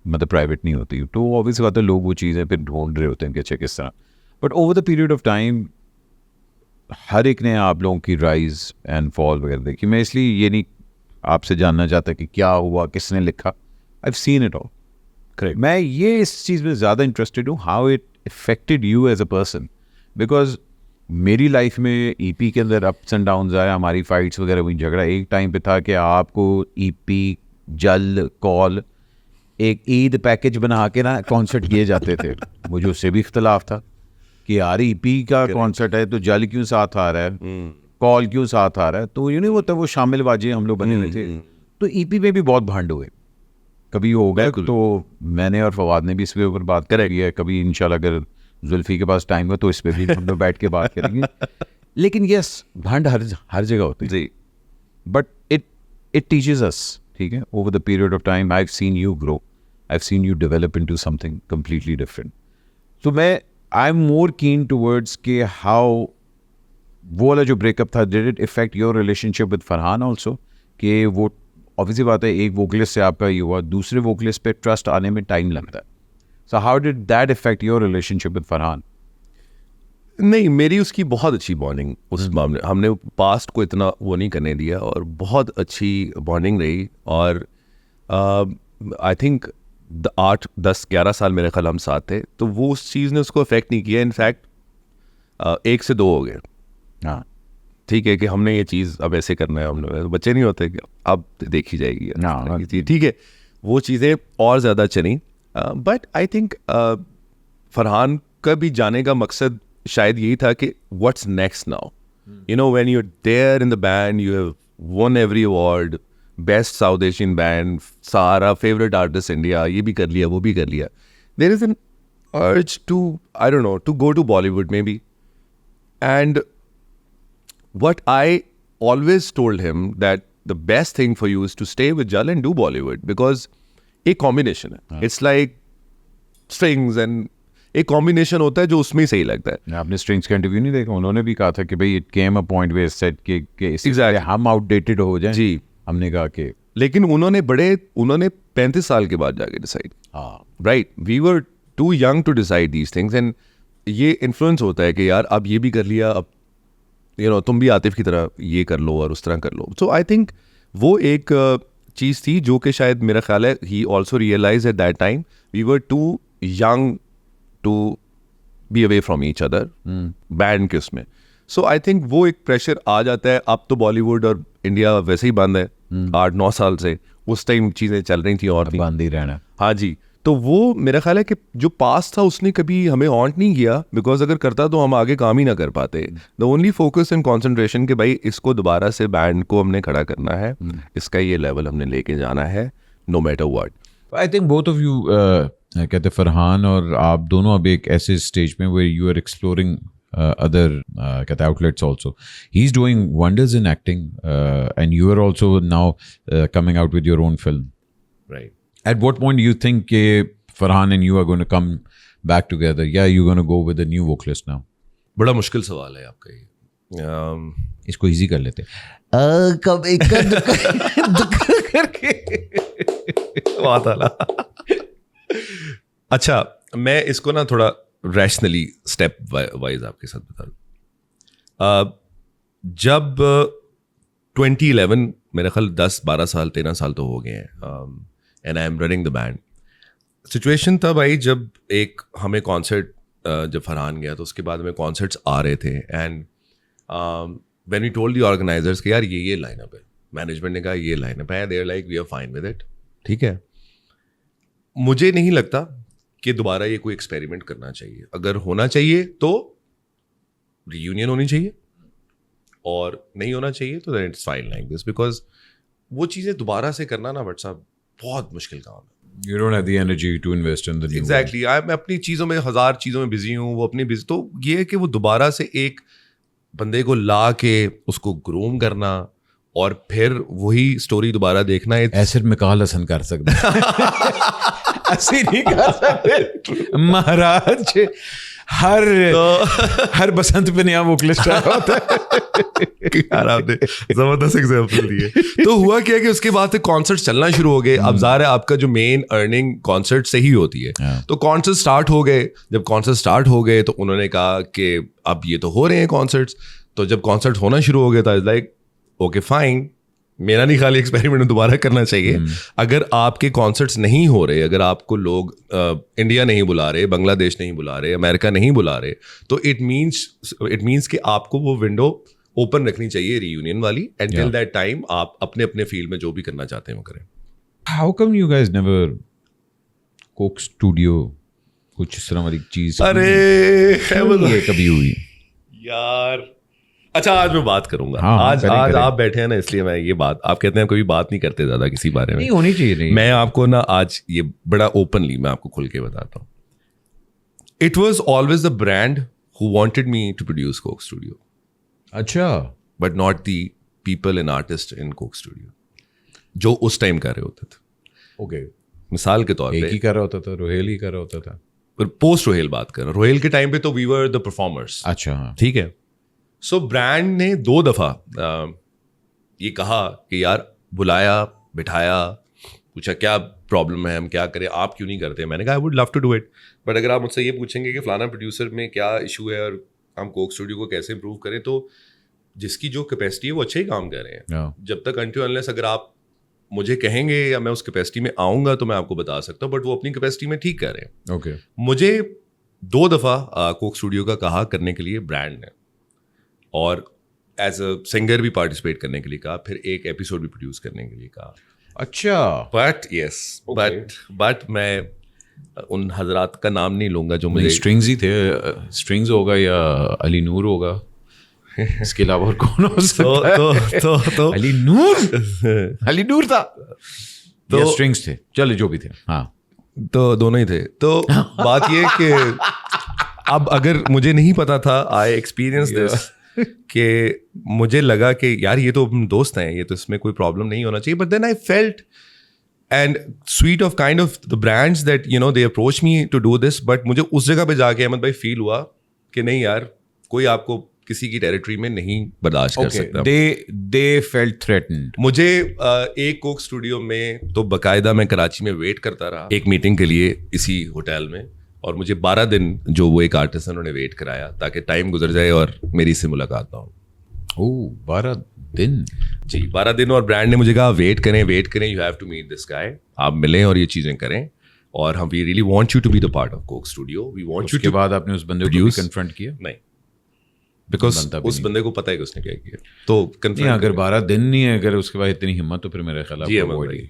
मतलब प्राइवेट नहीं होती, तो ऑब्वियस बात है लोग वो चीज़ें फिर ढूंढ रहे होते हैं कि अच्छा किस तरह। But over the period of time हर एक ने आप लोगों की राइज एंड फॉल वगैरह देखी। मैं इसलिए ये नहीं आपसे जानना चाहता कि क्या हुआ, किसने लिखा, I have seen it all. Correct. मैं ये इस चीज़ में ज़्यादा इंटरेस्टेड हूँ, how it affected you as a person, because मेरी लाइफ में ईपी के अंदर अप्स एंड डाउन्स आए, हमारी फाइट्स वगैरह हुई, झगड़ा एक टाइम पे था कि आपको ईपी, जल, कॉल एक ईद पैकेज बना के ना कॉन्सर्ट किए जाते थे। मुझे उससे भी इख्तलाफ था कि यार ईपी का कॉन्सर्ट है तो जल क्यों साथ आ रहा है, कॉल क्यों साथ आ रहा है, तो यू नहीं होता वो शामिल बाजी हम लोग बने हुए थे। तो ईपी में भी बहुत भांड हुए, कभी हो गए, तो मैंने और फवाद ने भी इस पे ऊपर बात करी है। कभी इंशाल्लाह अगर जुल्फी के पास टाइम हो तो इस पे भी हम लोग बैठ के बात करेंगे। लेकिन यस, भांड हर जगह होती है, बट इट टीचेस अस, ठीक है। Over the period of time I have seen you grow, I have seen you develop into something completely different. तो मैं आई एम मोर कीन टूवर्ड्स के हाउ वो वाला जो ब्रेकअप था, did it effect your relationship with Farhan also, कि वो ऑब्वियसली बात है एक वोकलिस्ट से आपका ये हुआ, दूसरे वोकलिस्ट पे ट्रस्ट आने में टाइम लगता है। So how did that effect your relationship with Farhan? नहीं, मेरी उसकी बहुत अच्छी बॉन्डिंग उस मामले, हमने पास्ट को इतना वो नहीं करने दिया और बहुत अच्छी बॉन्डिंग रही। और आई थिंक 8-10-11 साल मेरे ख्याल हम साथ थे, तो वो उस चीज़ ने उसको अफेक्ट नहीं किया। इनफैक्ट 1 से 2 हो गए। हाँ, ठीक है कि हमने ये चीज़ अब ऐसे करना है, हम लोग बच्चे नहीं होते कि अब देखी जाएगी, ठीक है, वो चीज़ें और ज़्यादा चली। बट आई थिंक फरहान का भी जाने का मकसद शायद यही था कि what's next now, you know, when you are there in the band, you have won every award, best South Asian band, सारा फेवरेट आर्टिस्ट इंडिया, ये भी कर लिया, वो भी कर लिया। There is an urge to, I don't know, to go to Bollywood maybe. And what I always told him that the best thing for you is to stay with Jal and do Bollywood, because एक combination है, it's like strings and एक combination होता है जो उसमें ही सही लगता है। आपने स्ट्रिंग्स का इंटरव्यू नहीं देखा? उन्होंने भी कहा था कि भाई it came a point where said कि Exactly. हम आउटडेटेड हो जाएं। जी, हमने कहा कि लेकिन उन्होंने 35 साल के बाद जाके decide, right, we were too young to decide these things. And ये इन्फ्लुएंस होता है कि यार अब ये भी कर लिया, अब यू नो तुम भी आतिफ की तरह ये कर लो और उस तरह कर लो। सो आई थिंक वो एक चीज़ थी जो कि शायद मेरा ख्याल है he also realize at that time we were too young to be away from each other band के उसमें। सो आई थिंक वो एक प्रेशर आ जाता है। अब तो बॉलीवुड और इंडिया वैसे ही बंद है 8-9 साल से, उस टाइम चीज़ें चल रही थी और बंद ही रहना। हाँ जी, तो वो मेरा ख्याल है कि जो पास था उसने कभी हमें हॉन्ट नहीं किया, बिकॉज अगर करता तो हम आगे काम ही ना कर पाते। The only focus and concentration कि भाई इसको दोबारा से बैंड को हमने खड़ा करना है, इसका ये लेवल हमने लेके जाना है, no matter what. I think both of you, कहते फरहान और आप दोनों अब एक ऐसे स्टेज में where you are exploring other outlets also. He's doing wonders in acting, and you are also now coming out with your own film. Right. At what point do you think Farhan and you are going to come back together? Yeah, you're going to go with a new vocalist now. बड़ा मुश्किल सवाल है आपका ये। इसको easy कर लेते कब एक दुख करके बात आला। अच्छा, मैं इसको ना थोड़ा रैशनली स्टेप वाइज आपके साथ बता दूं। जब 2011, मेरा ख्याल 10-12 साल 13 साल तो हो गए हैं, and I am running the band. Situation तब आई जब एक हमें कॉन्सर्ट, जब फरहान गया तो उसके बाद हमें कॉन्सर्ट्स आ रहे थे, and when we told the organizers कि यार ये लाइनअप है, मैनेजमेंट ने कहा ये लाइनअप है, they are like we are fine with it, ठीक है। मुझे नहीं लगता कि दोबारा ये कोई एक्सपेरिमेंट करना चाहिए। अगर होना चाहिए तो रियूनियन होनी चाहिए, और नहीं होना चाहिए तो then it's fine like this, because वो चीज़ें दोबारा से करना ना बट साहब बहुत मुश्किल काम है। You don't have the energy to invest in the new exactly मैं अपनी चीज़ों में 1000 चीज़ों में बिजी हूँ, वो अपनी बिजी, तो ये है कि वो दोबारा से एक बंदे को ला के उसको ग्रूम करना और फिर वही स्टोरी दोबारा देखना। ऐसे में कहा लसन कर सकते ऐसे नहीं कर सकते महाराज। हर बसंत पे नया वोकलिस्ट आया होता है। यार आपने जबरदस्त एग्जांपल दिए। तो हुआ क्या कि उसके बाद से कॉन्सर्ट चलना शुरू हो गए। अब ज़ाहिर है आपका जो मेन अर्निंग कॉन्सर्ट से ही होती है, तो कॉन्सर्ट स्टार्ट हो गए। जब कॉन्सर्ट स्टार्ट हो गए तो उन्होंने कहा कि अब ये तो हो रहे हैं कॉन्सर्ट्स, तो जब कॉन्सर्ट होना शुरू हो गया था लाइक ओके फाइन, मेरा नहीं खाली एक्सपेरिमेंट दोबारा करना चाहिए। अगर आपके कॉन्सर्ट्स नहीं हो रहे, अगर आपको लोग इंडिया नहीं बुला रहे, बांग्लादेश नहीं बुला रहे, अमेरिका नहीं बुला रहे, तो इट मीन्स कि आपको वो विंडो ओपन रखनी चाहिए रीयूनियन वाली, एंड टिल दैट टाइम आप अपने अपने फील्ड में जो भी करना चाहते हैं वो करें। How come you guys never Coke studio कुछ इस तरह वाली चीज? अरे ये कभी हुई यार? अच्छा, आज मैं बात करूंगा। आज आप बैठे हैं ना, इसलिए मैं ये बात, आप कहते हैं कभी बात नहीं करते ज्यादा किसी बारे में, नहीं होनी चाहिए। नहीं, मैं आपको ना आज ये बड़ा ओपनली मैं आपको खुल के बताता हूँ। It was always the brand who wanted me to produce Coke Studio. अच्छा, but not the people and artist in Coke Studio जो उस टाइम कर रहे होते थे। ओके, मिसाल के तौर पे एक ही कर रहा होता था, रोहेल ही कर रहा होता था। पोस्ट रोहेल बात कर रहा हूं। रोहेल के टाइम पे तो वी वर द परफॉर्मर्स। अच्छा, ठीक है। सो ब्रांड ने 2 दफ़ा ये कहा कि यार बुलाया, बिठाया, पूछा क्या प्रॉब्लम है, हम क्या करें, आप क्यों नहीं करते। मैंने कहा I would love to do it, but अगर आप मुझसे ये पूछेंगे कि फलाना प्रोड्यूसर में क्या इशू है और हम कोक स्टूडियो को कैसे इम्प्रूव करें, तो जिसकी जो कैपेसिटी है वो अच्छे ही काम कर रहे हैं। जब तक अनटिल अनलेस अगर आप मुझे कहेंगे या मैं उस कैपेसिटी में आऊँगा तो मैं आपको बता सकता हूँ, बट वो अपनी कैपेसिटी में ठीक कर रहे हैं। ओके, मुझे 2 दफ़ा कोक स्टूडियो का कहा करने के लिए ब्रांड ने, और एज अ सिंगर भी पार्टिसिपेट करने के लिए कहा, फिर एक एपिसोड भी प्रोड्यूस करने के लिए कहा। अच्छा, बट यस, बट मैं उन हजरात का नाम नहीं लूंगा जो मुझे, स्ट्रिंग्स ही थे, स्ट्रिंग्स होगा या अली नूर होगा, इसके अलावा और कौन हो सकता है? तो अली नूर था, तो स्ट्रिंग्स थे, चले जो भी थे। हाँ, तो दोनों ही थे। तो बात ये कि अब अगर मुझे नहीं पता था, आई एक्सपीरियंस दिस कि मुझे लगा कि यार ये तो दोस्त हैं, ये तो इसमें कोई प्रॉब्लम नहीं होना चाहिए। But then I felt and sweet of kind of the brands that you know they approach me to do this. But मुझे उस जगह पे जाके अहमद भाई फील हुआ कि नहीं यार, कोई आपको किसी की टेरिटरी में नहीं बर्दाश्त कर सकता। they felt threatened. मुझे एक कोक स्टूडियो में तो बकायदा मैं कराची में वेट करता रहा एक मीटिंग के लिए इसी होटल में, और मुझे 12 दिन जो वो एक आर्टिस्ट उन्होंने वेट कराया ताकि टाइम गुजर जाए और मेरी इससे मुलाकात ना हो। 12 दिन? जी, 12 दिन। और ब्रांड ने मुझे कहा वेट करें, you have to meet this guy, आप मिलें और ये चीज़ें करें, और हम we really want you to be the part of Coke studio, we want you. उसके बाद आपने उस बंदे को कन्फ्रंट किया? नहीं, बिकॉज उस बंदे को पता है कि उसने क्या किया। तो नहीं, अगर 12 दिन नहीं है, अगर उसके बाद इतनी हिम्मत, तो फिर मेरे ख्याल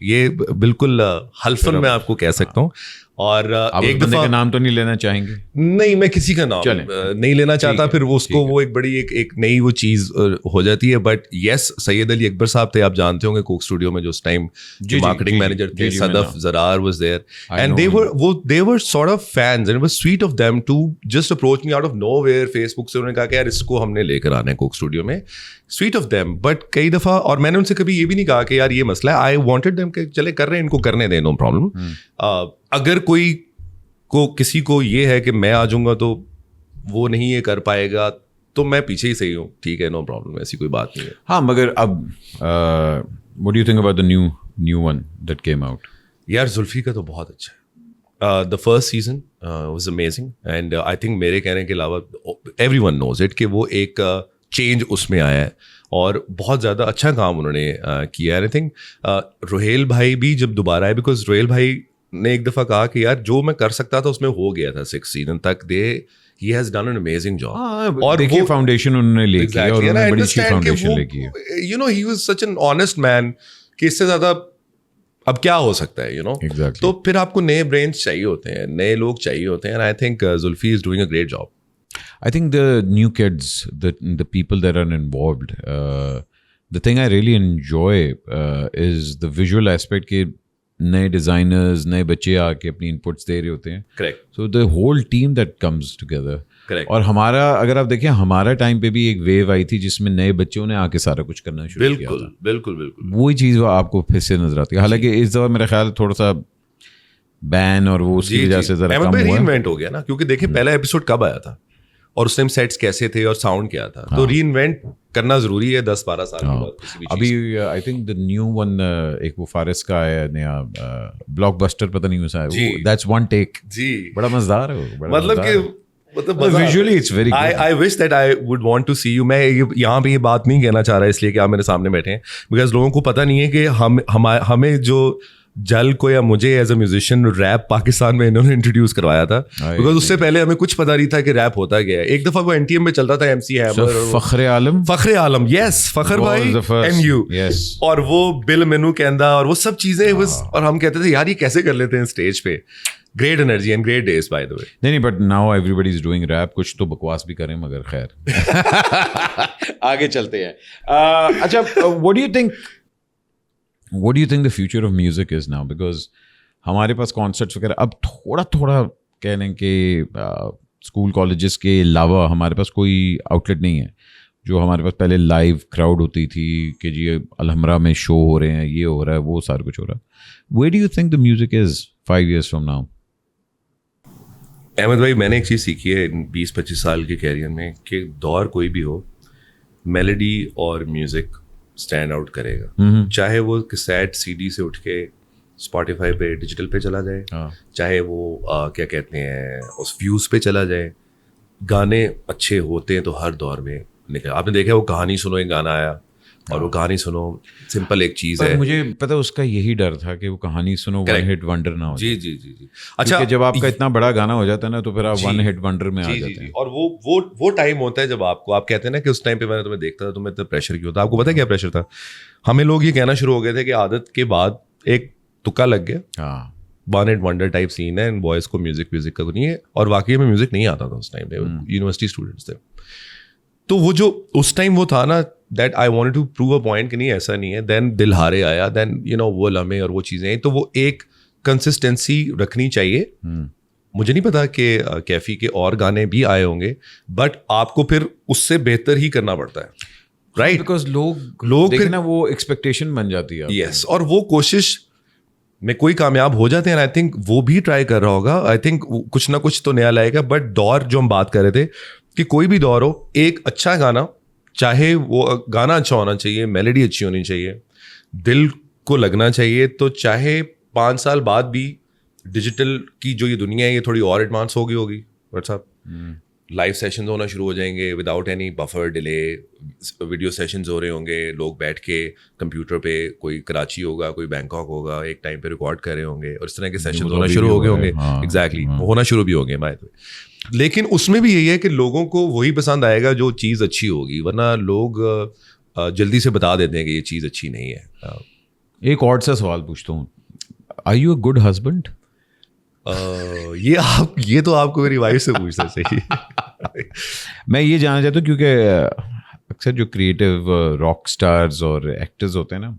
ये बिल्कुल हल्फन मैं आपको कह सकता हूँ। और एक बंदे का नाम तो नहीं लेना चाहेंगे? नहीं, मैं किसी का नाम नहीं लेना चाहता, फिर वो उसको वो एक बड़ी एक नई वो चीज हो जाती है। बट यस, सैयद अली अकबर साहब थे, आप जानते होंगे कोक स्टूडियो में जो उस टाइम मार्केटिंग मैनेजर थे, Sadaf Zarrar was there, and they were sort of fans, and it was sweet of them to just approach me out of nowhere. Facebook से उन्होंने कहा कि यार इसको हमने लेकर आना है कोक स्टूडियो में, स्वीट ऑफ देम। बट कई दफ़ा, और मैंने उनसे कभी ये भी नहीं कहा कि यार ये मसला है, आई वांटेड देम कि चले कर रहे हैं, इनको करने दें, नो प्रॉब्लम। अगर कोई को किसी को ये है कि मैं आ जाऊंगा तो वो नहीं ये कर पाएगा, तो मैं पीछे ही सही हूँ, ठीक है, नो प्रॉब्लम, ऐसी कोई बात नहीं है. हाँ, मगर अब what do you think about the new one that came out? यार जुल्फी का तो बहुत अच्छा है. The first season was amazing and I think मेरे कहने के अलावा एवरीवन नोज इट कि वो एक चेंज उसमें आया है और बहुत ज़्यादा अच्छा काम उन्होंने किया है. आई थिंक रोहेल भाई भी जब दोबारा आए, बिकॉज रोहेल भाई ने एक दफ़ा कहा कि यार जो मैं कर सकता था उसमें हो गया था 6 सीजन तक. he has done an amazing job. और देखिए फाउंडेशन उन्होंने लेके और उन्होंने बड़ी अच्छी फाउंडेशन लेकी है. You know, he was such an honest man कि इससे ज़्यादा अब क्या हो सकता है, you know? Exactly. तो फिर आपको नए ब्रेन्स चाहिए होते हैं, नए लोग चाहिए होते हैं. And I think Zulfi is doing a great job. I think the new kids, the people that are involved, the thing I really enjoy is the visual aspect कि नए डिजाइनर्स, नए बच्चे आके अपनी इनपुट्स दे रहे होते हैं. Correct. So the whole team that comes together. Correct. और हमारा अगर आप देखें हमारा टाइम पे भी एक वेव आई थी जिसमें नए बच्चों ने आके सारा कुछ करना शुरू किया था. बिल्कुल. वही चीज़ वो आपको फिर से नजर आती है. हालांकि इस दफा मेरा ख्याल थोड़ा सा बैन और वो उसकी वजह से जरा कम हुआ. रीइन्वेंट हो गया ना, क्योंकि देखिए पहला एपिसोड कब आया था और उस टाइम सेट्स कैसे थे और साउंड क्या था. तो रीइन्वेंट करना जरूरी है 10-12 साल के बाद किसी भी चीज़. अभी I think the new one एक वो फारिस का आया नया ब्लॉकबस्टर, पता नहीं उसा है, दैट्स वन टेक जी, बड़ा मजेदार है वो. मतलब कि visually it's very good. I wish that I would want to see you. मैं यहाँ पे ये बात नहीं कहना चाह रहा इसलिए कि आप मेरे सामने बैठे हैं, बिकॉज लोगों को पता नहीं है कि हमें जो जल को या मुझे as a musician rap Pakistan में इन्होंने इंट्रोड्यूस करवाया था, बिकॉज उससे पहले हमें कुछ पता नहीं था कि रैप होता क्या है. एक दफा वो एनटीएम में चलता था, MC हैमर, फखरे आलम, यस, फखर भाई एंड यू, और वो बिल मेनू कहंदा और वो सब चीजें और हम कहते थे यार ये कैसे कर लेते हैं स्टेज पे. Great energy and great days by the way. नहीं, but now everybody is doing rap. कुछ तो बकवास भी करें मगर खैर. आगे चलते हैं. अच्छा, what do you think the future of music is now? Because हमारे पास कॉन्सर्ट्स वगैरह अब थोड़ा कह लें कि स्कूल कॉलेजेस के अलावा हमारे पास कोई आउटलेट नहीं है. जो हमारे पास पहले लाइव क्राउड होती थी कि जी अलहमरा में शो हो रहे हैं, ये हो रहा है, वो सारा कुछ हो रहा है. Where do you think the music is 5 years from now? Ahmad भाई, मैंने एक चीज़ सीखी है 20-25 साल के कैरियर में कि दौर कोई भी हो, मेलोडी और म्यूज़िक स्टैंड आउट करेगा. चाहे वो कैसेट CD से उठ के स्पॉटिफाई पे डिजिटल पे चला जाए, चाहे वो क्या कहते हैं उस व्यूज़ पे चला जाए. गाने अच्छे होते हैं तो हर दौर में निकल. आपने देखा वो कहानी सुनो, एक गाना आया और वो कहानी सुनो सिंपल एक चीज़ है. मुझे पता उसका यही डर था कि वो कहानी सुनो वन हिट वंडर ना हो. जी. अच्छा, जब आपका इतना बड़ा गाना हो जाता है ना तो फिर आप वन हिट वंडर में आ जाते हैं. और वो टाइम होता है जब आप कहते हैं ना कि उस टाइम पे मैंने तुम्हें देखता था, तुम्हें इतना प्रेशर क्यों था. आपको पता है क्या प्रेशर था? हमें लोग ये कहना शुरू हो गए थे कि आदत के बाद एक तुक्का लग गया, one hit wonder type scene है, बॉयज़ को म्यूजिक का नहीं है. और वाकई में म्यूजिक नहीं आता था उस टाइम पे, यूनिवर्सिटी स्टूडेंट्स थे. तो वो जो उस टाइम वो था ना, that I wanted to prove a point कि नहीं ऐसा नहीं है. देन दिल हारे आया, देन वो लम्हे और वो चीज़ें आई. तो वो एक कंसिस्टेंसी रखनी चाहिए. मुझे नहीं पता कि कैफी के और गाने भी आए होंगे, बट आपको फिर उससे बेहतर ही करना पड़ता है, राइट? बिकॉज लोग फिर ना वो एक्सपेक्टेशन बन जाती है. यस, और वो कोशिश में कोई कामयाब हो जाते हैं. आई थिंक वो भी ट्राई कर रहा होगा. आई थिंक कुछ ना कुछ तो नया लाएगा. बट दौर जो हम बात कर रहे थे कि कोई भी दौर हो, एक अच्छा गाना, चाहे वो गाना अच्छा होना चाहिए, मेलोडी अच्छी होनी चाहिए, दिल को लगना चाहिए. तो चाहे 5 साल बाद भी डिजिटल की जो ये दुनिया है ये थोड़ी और एडवांस होगी व्हाट्सएप, लाइव सेशंस होना शुरू हो जाएंगे without any buffer delay. Video sessions हो रहे होंगे, लोग बैठ के कंप्यूटर पे, कोई कराची होगा, कोई बैंकॉक होगा, एक टाइम पे रिकॉर्ड कर रहे होंगे और इस तरह के सेशंस होना शुरू हो गए होंगे. एग्जैक्टली, होना शुरू भी होंगे बाय द वे. लेकिन उसमें भी यही है कि लोगों को वही पसंद आएगा जो चीज़ अच्छी होगी, वरना लोग जल्दी से बता देते हैं कि ये चीज़ अच्छी नहीं है. एक और सा सवाल पूछता हूँ, are you a good husband? ये तो आपको मेरी वाइफ से पूछना चाहिए. मैं ये जानना चाहता हूँ क्योंकि अक्सर जो क्रिएटिव रॉक स्टार्स और एक्टर्स होते हैं ना,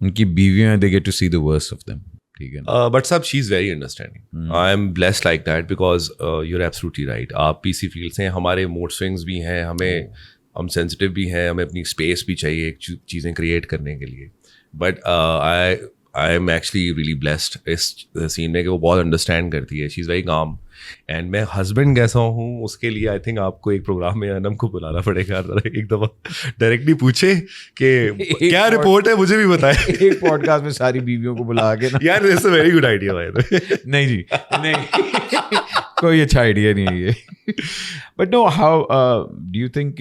उनकी बीवियाँ they get to see the worst of them. ठीक है, बट साहब she is very understanding. I am blessed like that because you are absolutely right. आप PC फील्ड से हैं, हमारे मूड स्विंग्स भी हैं, हम सेंसिटिव भी हैं, हमें अपनी स्पेस भी चाहिए चीज़ें क्रिएट करने के लिए. But I am actually really blessed इस सीन में कि वो बहुत अंडरस्टैंड करती है, she is very calm. And मैं हस्बैंड कैसा हूँ उसके लिए आई थिंक आपको एक प्रोग्राम में अनम को बुलाना पड़ेगा, एक दफ़ा डायरेक्टली पूछे कि क्या रिपोर्ट है, मुझे भी बताए। एक पॉडकास्ट में सारी बीवियों को बुला के ना, यार it's a very good idea भाई। नहीं जी, नहीं कोई अच्छा आइडिया नहीं है ये। But no, how do you think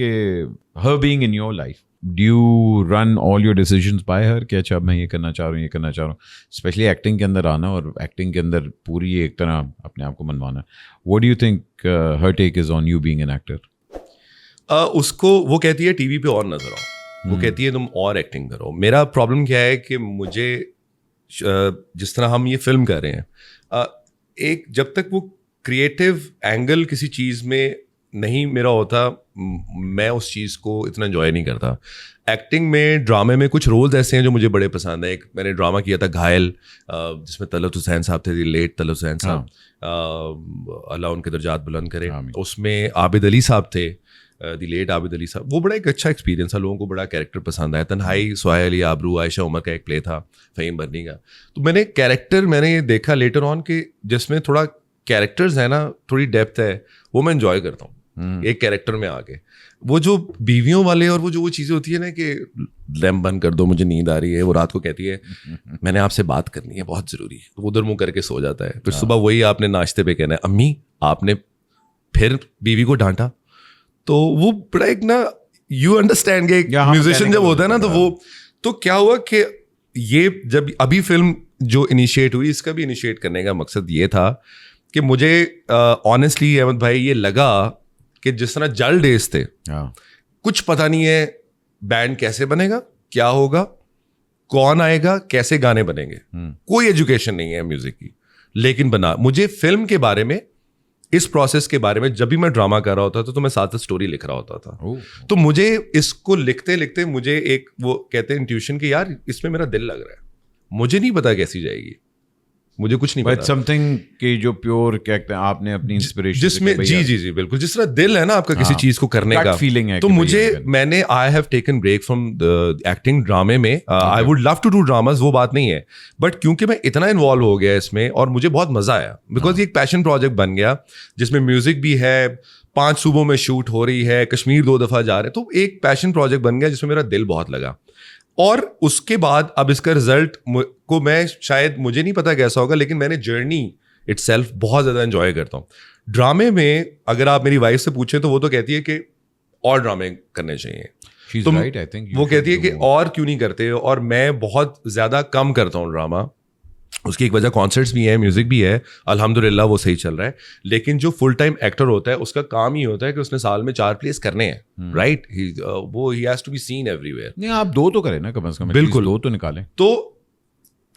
her being in your life, do you run all your decisions by her कि अच्छा मैं ये करना चाह रहा हूँ, ये करना चाह रहा हूँ, स्पेशली एक्टिंग के अंदर आना और एक्टिंग के अंदर पूरी एक तरह अपने आप को मनवाना? What do you think her take is on you being an actor? उसको वो कहती है टीवी पे और नजर आओ, वो कहती है तुम और एक्टिंग करो। मेरा प्रॉब्लम क्या है कि मुझे जिस तरह हम ये फिल्म कर रहे हैं, एक जब तक वो क्रिएटिव एंगल किसी चीज़ में नहीं मेरा होता, मैं उस चीज़ को इतना एंजॉय नहीं करता। एक्टिंग में, ड्रामे में कुछ रोल्स ऐसे हैं जो मुझे बड़े पसंद है। एक मैंने ड्रामा किया था घायल, जिसमें तलत हुसैन साहब थे, लेट तलत हुसैन साहब, अल्लाह उनके दर्जात बुलंद करे। उसमें आबिद अली साहब थे, दी लेट आबिद अली साहब। वो बड़ा एक अच्छा एक्सपीरियंस था, लोगों को बड़ा कैरेक्टर पसंद आया। तन्हाई, सुहाय अली आबरू, आयशा उमर का एक प्ले था, फ़हीम बरनी का। तो मैंने कैरेक्टर मैंने ये देखा लेटर ऑन कि जिसमें थोड़ा कैरेक्टर्स है ना, थोड़ी डेप्थ है, वो मैं एंजॉय करता हूँ एक कैरेक्टर में आके। वो जो बीवियों वाले और वो चीज़ें होती है ना कि लैम्प बंद कर दो, मुझे नींद आ रही है, वो रात को कहती है मैंने आपसे बात करनी है, बहुत ज़रूरी है, तो उधर मुंह करके सो जाता है। फिर सुबह वही आपने नाश्ते पे कहना है अम्मी आपने फिर बीवी को डांटा। तो वो बड़ा एक ना, यू अंडरस्टैंड के म्यूजिशियन जब होता है ना, तो वो तो क्या हुआ कि ये जब अभी फिल्म जो इनिशिएट हुई, इसका भी इनिशिएट करने का मकसद ये था कि मुझे ऑनेस्टली अहमद भाई ये लगा कि जिस तरह जल डेज थे, कुछ पता नहीं है बैंड कैसे बनेगा, क्या होगा, कौन आएगा, कैसे गाने बनेंगे, कोई एजुकेशन नहीं है म्यूजिक की, लेकिन बना। मुझे फिल्म के बारे में, इस प्रोसेस के बारे में जब भी मैं ड्रामा कर रहा होता था तो मैं साथ स्टोरी लिख रहा होता था। तो मुझे इसको लिखते लिखते मुझे एक वो कहते हैं इंट्यूशन कि यार इसमें मेरा दिल लग रहा है, मुझे नहीं पता कैसी जाएगी, मुझे कुछ नहीं पता। समथिंग कि जो प्योर क्या कहते हैं आपने अपनी इंस्पिरेशन जिसमें जी बिल्कुल, जिस तरह दिल है ना आपका किसी चीज को करने का फीलिंग है। तो मुझे मैंने I have taken break from the acting ड्रामे में। I would love to do dramas, वो बात नहीं है, बट क्योंकि मैं इतना इन्वॉल्व हो गया इसमें और मुझे बहुत मजा आया, बिकॉज ये एक पैशन प्रोजेक्ट बन गया जिसमें म्यूजिक भी है, 5 सूबों में शूट हो रही है, कश्मीर 2 दफा जा रहे हैं, तो एक पैशन प्रोजेक्ट बन गया जिसमें मेरा दिल बहुत लगा। और उसके बाद अब इसका रिजल्ट को मैं शायद, मुझे नहीं पता कैसा होगा, लेकिन मैंने जर्नी इटसेल्फ बहुत ज़्यादा एंजॉय करता हूँ। ड्रामे में अगर आप मेरी वाइफ से पूछें तो वो तो कहती है कि और ड्रामे करने चाहिए, तो right, I think वो कहती है कि और क्यों नहीं करते, और मैं बहुत ज़्यादा कम करता हूँ ड्रामा। उसकी एक वजह कॉन्सर्ट्स भी है, म्यूजिक भी है, अल्हम्दुलिल्लाह वो सही चल रहा है। लेकिन जो फुल टाइम एक्टर होता है उसका काम ही होता है कि उसने साल में 4 प्लेस करने हैं, राइट? वो he has to be seen everywhere. नहीं, आप 2 तो करें ना कम से कम, बिल्कुल 2 तो निकालें। तो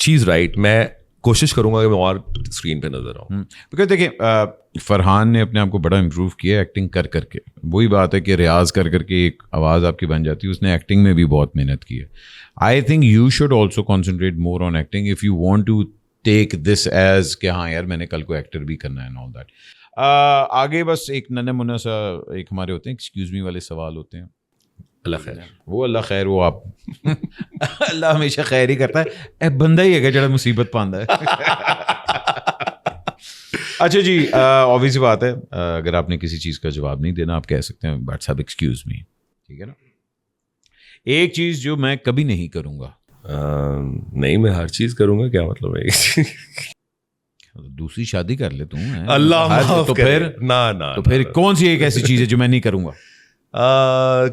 चीज़ राइट, मैं कोशिश करूंगा कि मैं और स्क्रीन पे नजर आऊँ। बिकॉज देखिए फरहान ने अपने आप को बड़ा इम्प्रूव किया एक्टिंग कर करके। वही बात है कि रियाज कर करके एक आवाज़ आपकी बन जाती है, उसने एक्टिंग में भी बहुत मेहनत की है। I think you should also concentrate more on acting if you want to take this as कि हाँ यार मैंने कल को एक्टर भी करना है एंड ऑल दैट। आगे बस एक नन्हे मुन्ना सा एक हमारे होते हैं एक्सक्यूज मी वाले सवाल होते हैं। अल्लाह खैर, वो अल्लाह खैर, वो आप अल्लाह हमेशा खैर ही करता है। ए बंदा ही है जड़ा मुसीबत पांदा है। अच्छा जी, ऑब्वियस बात है, अगर आपने किसी चीज़ का जवाब नहीं देना आप कह सकते हैं बट साहब एक्सक्यूज मी, ठीक है ना? एक चीज़ जो मैं कभी नहीं करूँगा। नहीं, मैं हर चीज़ करूँगा, क्या मतलब है? दूसरी शादी कर ले तू, अल्लाह माफ तो करे। फिर ना तो फिर कौन सी एक ऐसी चीज़ है जो मैं नहीं करूँगा?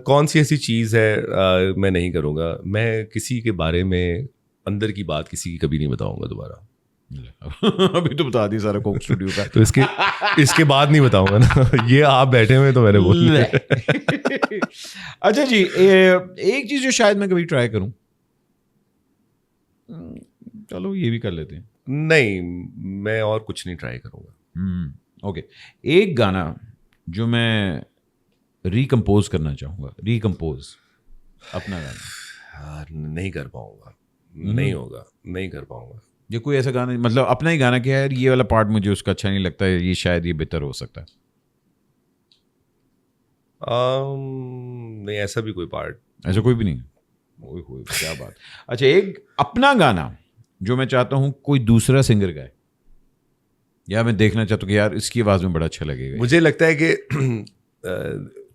कौन सी ऐसी चीज़ है मैं नहीं करूँगा? मैं किसी के बारे में अंदर की बात किसी की कभी नहीं बताऊँगा दोबारा। अभी तो बता दी सारा कोक स्टूडियो का। तो इसके बाद नहीं बताऊँगा ना। ये आप बैठे हुए तो मैंने बोल दिया। अच्छा जी, एक चीज़ जो शायद मैं कभी ट्राई करूँ, चलो ये भी कर लेते हैं। नहीं, मैं और कुछ नहीं ट्राई करूँगा। ओके, एक गाना जो मैं रिकम्पोज करना चाहूँगा, रिकम्पोज अपना गाना। नहीं कर पाऊँगा, नहीं होगा, नहीं कर पाऊँगा। ये कोई ऐसा गाना, मतलब अपना ही गाना, क्या है ये वाला पार्ट मुझे उसका अच्छा नहीं लगता है, ये शायद ये बेहतर हो सकता है। नहीं, ऐसा भी कोई पार्ट, ऐसा कोई भी नहीं। ओए होए क्या बात। अच्छा, एक अपना गाना जो मैं चाहता हूँ कोई दूसरा सिंगर गाए, या मैं देखना चाहता हूँ कि यार इसकी आवाज़ में बड़ा अच्छा लगेगा? मुझे लगता है कि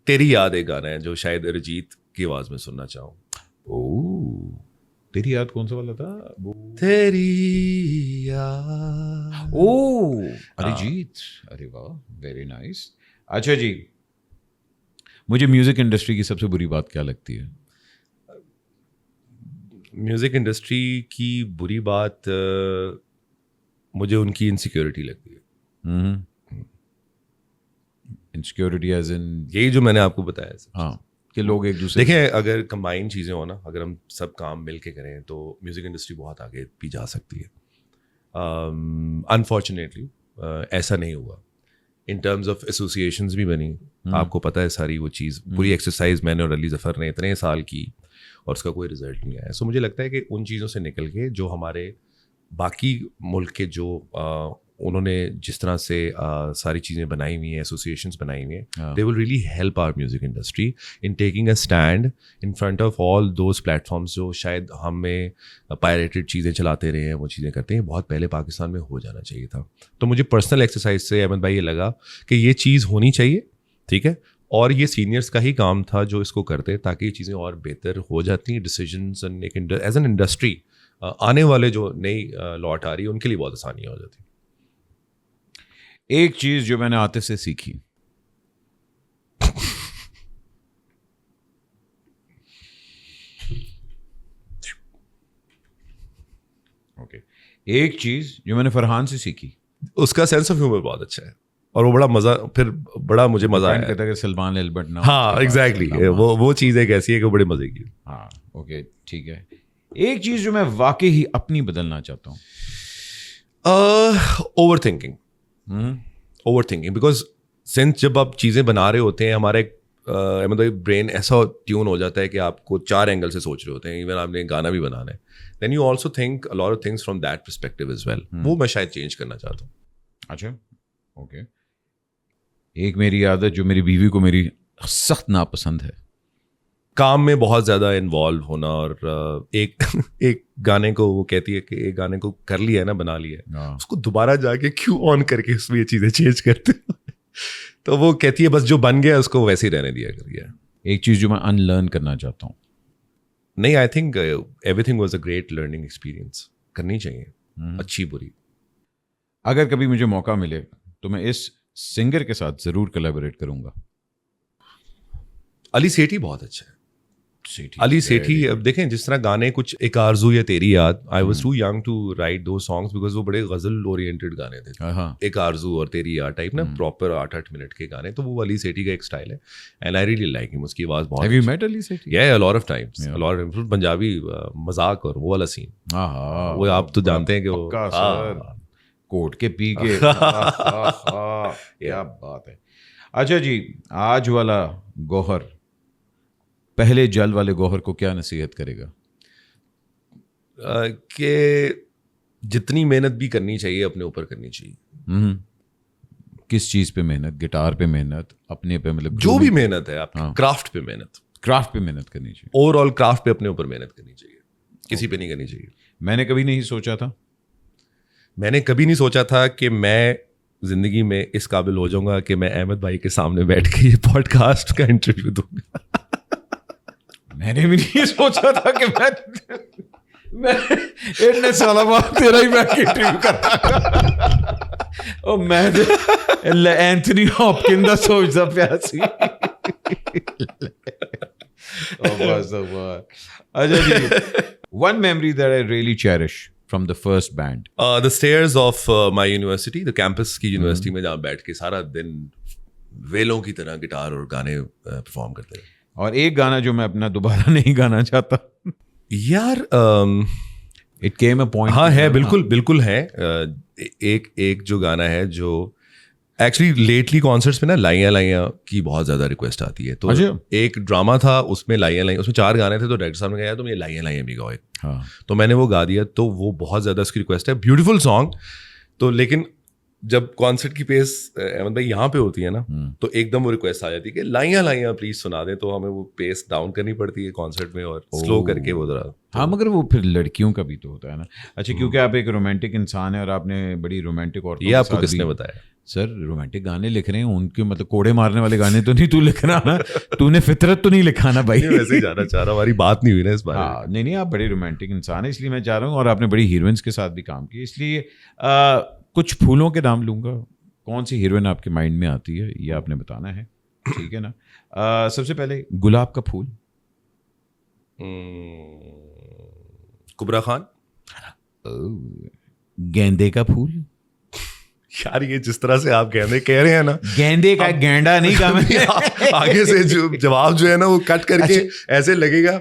तेरी याद एक गाना है जो शायद अरिजीत की आवाज में सुनना चाहूँ। ओह, तेरी याद कौन सा वाला था वो? तेरी याद। ओह, अरिजीत, अरे वाह, वेरी नाइस। अच्छा जी, मुझे म्यूजिक इंडस्ट्री की सबसे बुरी बात क्या लगती है? म्यूजिक इंडस्ट्री की बुरी बात मुझे उनकी इनसिक्योरिटी लगती है। Insecurity as in? यही जो मैंने आपको बताया। हाँ, कि लोग एक दूसरे देखें, अगर कंबाइन चीज़ें हो ना, अगर हम सब काम मिल के करें तो म्यूज़िक इंडस्ट्री बहुत आगे भी जा सकती है। अनफॉर्चुनेटली ऐसा नहीं हुआ। इन टर्म्स ऑफ एसोसिएशंस भी बनी, आपको पता है सारी वो चीज़, पूरी एक्सरसाइज मैंने और अली ज़फ़र ने इतने साल की और उसका कोई रिजल्ट नहीं आया। सो मुझे लगता है कि उन चीज़ों से निकल के जो हमारे बाकी मुल्क के जो उन्होंने जिस तरह से सारी चीज़ें बनाई हुई हैं, एसोसिएशंस बनाई हुई हैं, they will really help our music industry in taking a stand in front of all those platforms जो शायद हमें पायरेटेड चीज़ें चलाते रहे हैं, वो चीज़ें करते हैं। बहुत पहले पाकिस्तान में हो जाना चाहिए था। तो मुझे पर्सनल एक्सरसाइज से अहमद भाई ये लगा कि ये चीज़ होनी चाहिए, ठीक है, और ये सीनियर्स का ही काम था जो इसको करते, ताकि ये चीज़ें और बेहतर हो जाती हैं। डिसीजंस एज एन इंडस्ट्री आने वाले जो नई लॉट आ रही है उनके लिए बहुत आसानियाँ हो जाती। एक चीज जो मैंने आतिफ से सीखी, एक चीज जो मैंने फरहान से सीखी, उसका सेंस ऑफ ह्यूमर बहुत अच्छा है और वो बड़ा मजा, फिर बड़ा मुझे मजा आया। कहता है कि सलमान एल्बर्ट ना। हाँ एग्जैक्टली, वो चीज़ एक ऐसी है कि बड़े मजे की। हाँ ओके ठीक है। एक चीज जो मैं वाकई ही अपनी बदलना चाहता हूँ, ओवर थिंकिंग। बिकॉज सिंस जब आप चीज़ें बना रहे होते हैं, हमारे मतलब ब्रेन ऐसा ट्यून हो जाता है कि आपको 4 एंगल से सोच रहे होते हैं। इवन आपने गाना भी बनाना है, then you also think a lot of things from that perspective as well. वो मैं शायद चेंज करना चाहता हूँ। अच्छा ओके। एक मेरी आदत जो मेरी बीवी को मेरी सख्त नापसंद है, काम में बहुत ज़्यादा इन्वॉल्व होना। और एक गाने को वो कहती है कि एक गाने को कर लिया है ना, बना लिया है, उसको दोबारा जाके क्यों ऑन करके उसमें ये चीज़ें चेंज करते तो वो कहती है बस जो बन गया उसको वैसे ही रहने दिया करिए। एक चीज़ जो मैं अनलर्न करना चाहता हूँ। नहीं, I think everything was a great learning experience. करनी चाहिए, अच्छी बुरी। अगर कभी मुझे मौका मिले तो मैं इस सिंगर के साथ ज़रूर कोलैबोरेट करूँगा। अली सेठी बहुत अच्छा है। अली सेठी, अब देखें जिस तरह गाने कुछ एक आरज़ू या Teri Yaad, I was too young to write those songs because वो बड़े गज़ल ओरिएंटेड गाने थे। एक आरज़ू और तेरी याद टाइप ना, प्रॉपर 8-8 मिनट के गाने। तो वो अली सेठी का एक स्टाइल है and I really like him. उसकी आवाज़ बहुत। हैव यू मेट अली सेठी? या, अ lot of times, a lot of Punjabi मजाक और वो वाला सीन, वो आप तो जानते हैं कि वो कोट के पी के क्या बात है। अच्छा जी, आज वाला गौहर पहले जल वाले गौहर को क्या नसीहत करेगा? कि जितनी मेहनत भी करनी चाहिए अपने ऊपर करनी चाहिए। किस चीज पे मेहनत? गिटार पे मेहनत, अपने पे, मतलब जो भी मेहनत है आपकी, क्राफ्ट पे मेहनत। क्राफ्ट पे मेहनत करनी चाहिए। ओवरऑल क्राफ्ट पे अपने ऊपर मेहनत करनी चाहिए, किसी पे नहीं करनी चाहिए। मैंने कभी नहीं सोचा था कि मैं जिंदगी में इस काबिल हो जाऊंगा कि मैं अहमद भाई के सामने बैठ के ये पॉडकास्ट का इंटरव्यू दूंगा। मैंने भी नहीं सोचा था कि मैं इतने साल बाद तेरा ही बैठ के इंटरव्यू करता। और मैं एंथनी हॉपकिंस दा सोचदा पिया सी। अच्छा जी, one memory that I really cherish from the first band. The stairs of my university, the campus की यूनिवर्सिटी में जहाँ बैठ के सारा दिन वेलों की तरह गिटार और गाने परफॉर्म करते हैं। और एक गाना जो मैं अपना दोबारा नहीं गाना चाहता यार, इट केम अ पॉइंट। हाँ है, बिल्कुल है। एक जो गाना है जो एक्चुअली लेटली कॉन्सर्ट्स में ना, लाइयाँ की बहुत ज़्यादा रिक्वेस्ट आती है। तो एक ड्रामा था उसमें लाइयाँ, उसमें 4 गाने थे। तो डायरेक्टर साहब ने कहा तुम ये लाइयाँ भी गाओ एक। हाँ। तो मैंने वो गा दिया। तो वो बहुत ज़्यादा उसकी रिक्वेस्ट है, ब्यूटीफुल सॉन्ग। तो लेकिन जब कॉन्सर्ट की पेस अहमद भाई यहाँ पे होती है ना, तो एकदम वो रिक्वेस्ट आ जाती है कि लाइयाँ प्लीज सुना दें, तो हमें वो पेस डाउन करनी पड़ती है कॉन्सर्ट में और स्लो करके वो जरा। हाँ, मगर वो फिर लड़कियों का भी तो होता है ना। अच्छा, क्योंकि आप एक रोमांटिक इंसान है और आपने बड़ी रोमांटिक औरतों ये के आपको साथ किसने भी- बताया? सर, रोमांटिक गाने लिख रहे हैं उनके, मतलब कोड़े मारने वाले गाने तो नहीं तू लिख रहा ना, तूने फितरत तो नहीं लिखा ना भाई। नहीं, वैसे ही जाना चाह रहा हूँ, हमारी बात नहीं हुई ना इस बारे में। हाँ, नहीं, आप बड़े रोमांटिक इंसान है, इसलिए मैं चाह रहा हूँ, और आपने बड़ी हीरोइंस के साथ भी काम किया, इसलिए कुछ फूलों के नाम लूंगा। कौन सी हीरोइन आपके माइंड में आती है ये आपने बताना है, ठीक है ना। सबसे पहले गुलाब का फूल। कुबरा खान। गेंदे का फूल। यार ये जिस तरह से आप गेंदे कह रहे हैं ना, गेंदे का गेंडा नहीं कहा मैंने। आगे से जो जवाब जो है ना वो कट करके ऐसे लगेगा।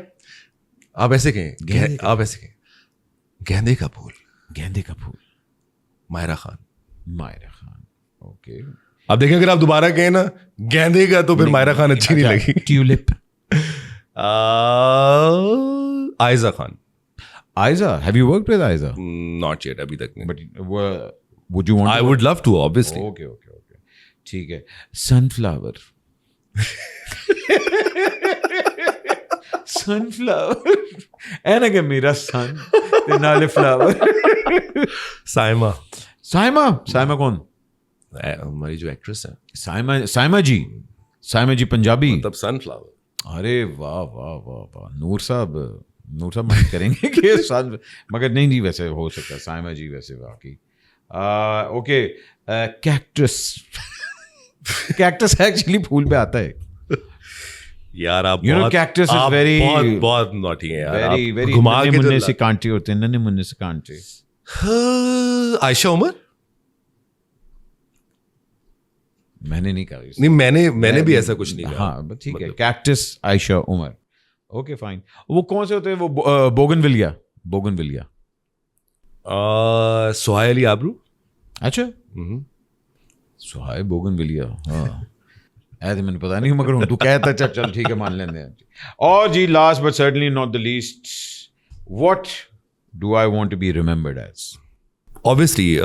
आप ऐसे कहें, आप ऐसे कहें, गेंदे का फूल। गेंदे का फूल। मायरा खान। मायरा खान, ओके। अब देखें, अगर आप दोबारा कहें ना गेंदे का, तो फिर मायरा खान अच्छी नहीं लगी। Tulip. Ayeza Khan. Ayeza, have you worked with Ayeza? Not yet, अभी तक नहीं। But would you want I to would love to, obviously. Okay. ठीक है। सनफ्लावर। सनफ्लावर है ना, कि मेरा सन ते नाले फ्लावर। साइमा। साइमा कौन? हमारी जो एक्ट्रेस है, साइमा जी पंजाबी। मतलब सनफ्लावर। अरे वाह, नूर साहब माइंड करेंगे कि सन, मगर नहीं, वैसे हो सकता है साइमा जी, वैसे वाकई। Okay, cactus. कैक्टस एक्चुअली फूल पे आता है यार। आप कैक्टस इज वेरी बहुत नॉटी है यार। वेरी घुमा के मुन्ने से कांटे होते हैं, नन्हे मुन्ने से कांटे। आयशा उमर। मैंने नहीं कहा। नहीं, मैंने भी ऐसा कुछ नहीं कहा। हाँ ठीक है, cactus Ayesha Omar. Okay fine. वो कौन से होते हैं? वो बोगनविलिया। सुहाय अली आबरू। अच्छा, सुहाय बोगनविलिया। हाँ, ऐसे मैंने पता नहीं, मगर तू कहता चल ठीक है, मान लेते हैं। और जी, last but certainly not the least, what do I want to be remembered as? Obviously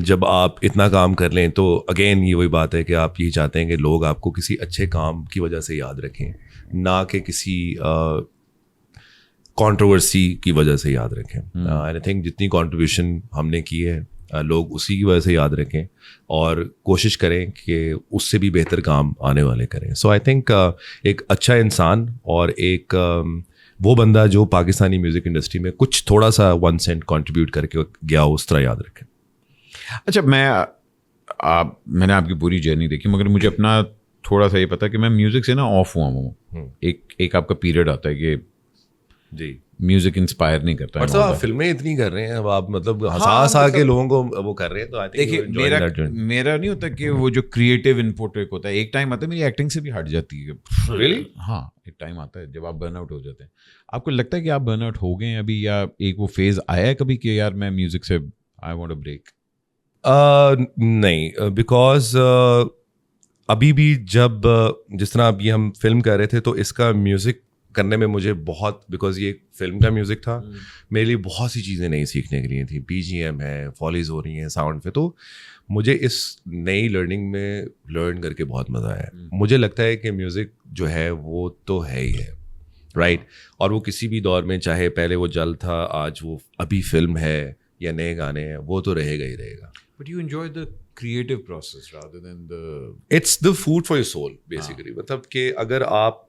जब आप इतना काम कर लें तो अगेन ये वही बात है कि आप यही चाहते हैं कि लोग आपको किसी अच्छे काम की वजह से याद रखें, ना कि किसी कंट्रोवर्सी की वजह से याद रखें। आई थिंक जितनी कंट्रीब्यूशन हमने की है, लोग उसी की वजह से याद रखें और कोशिश करें कि उससे भी बेहतर काम आने वाले करें। सो आई थिंक एक अच्छा इंसान और एक वो बंदा जो पाकिस्तानी म्यूज़िक इंडस्ट्री में कुछ थोड़ा सा 1 सेंट कंट्रीब्यूट करके गया, उस तरह याद रखें। अच्छा, मैंने आपकी पूरी जर्नी देखी, मगर मुझे अपना थोड़ा सा ये पता कि मैं म्यूज़िक से ना ऑफ हुआ हूँ। एक आपका पीरियड आता है कि जी म्यूजिक इंस्पायर नहीं करता। पर आप फिल्में इतनी कर रहे हैं, अब आप मतलब हंसा के लोगों को वो कर रहे हैं, तो आई थिंक देखिए मेरा नहीं होता कि वो जो क्रिएटिव इनपुट एक होता है, एक टाइम आता है मेरी एक्टिंग से भी हट जाती है। Really? हाँ, एक टाइम आता है जब आप बर्नआउट हो जाते हैं। आपको लगता है कि आप बर्नआउट हो गए हैं अभी, या एक वो फेज आया है कभी कि यार मैं म्यूजिक से आई वांट अ ब्रेक? नहीं, बिकॉज अभी भी जब जिस तरह अभी हम फिल्म कर रहे थे, तो इसका म्यूजिक करने में मुझे बहुत, बिकॉज ये फिल्म का म्यूजिक था, मेरे लिए बहुत सी चीज़ें नई सीखने के लिए थी। BGM है, फॉलीज हो रही हैं साउंड पे, तो मुझे इस नई लर्निंग में लर्न करके बहुत मज़ा आया। मुझे लगता है कि म्यूज़िक जो है वो तो है ही है, राइट? और वो किसी भी दौर में, चाहे पहले वो जल था, आज वो अभी फिल्म है या नए गाने हैं, वो तो रहेगा ही रहेगा। But you enjoy the creative process rather than the it's the food for your soul basically. मतलब कि अगर आपको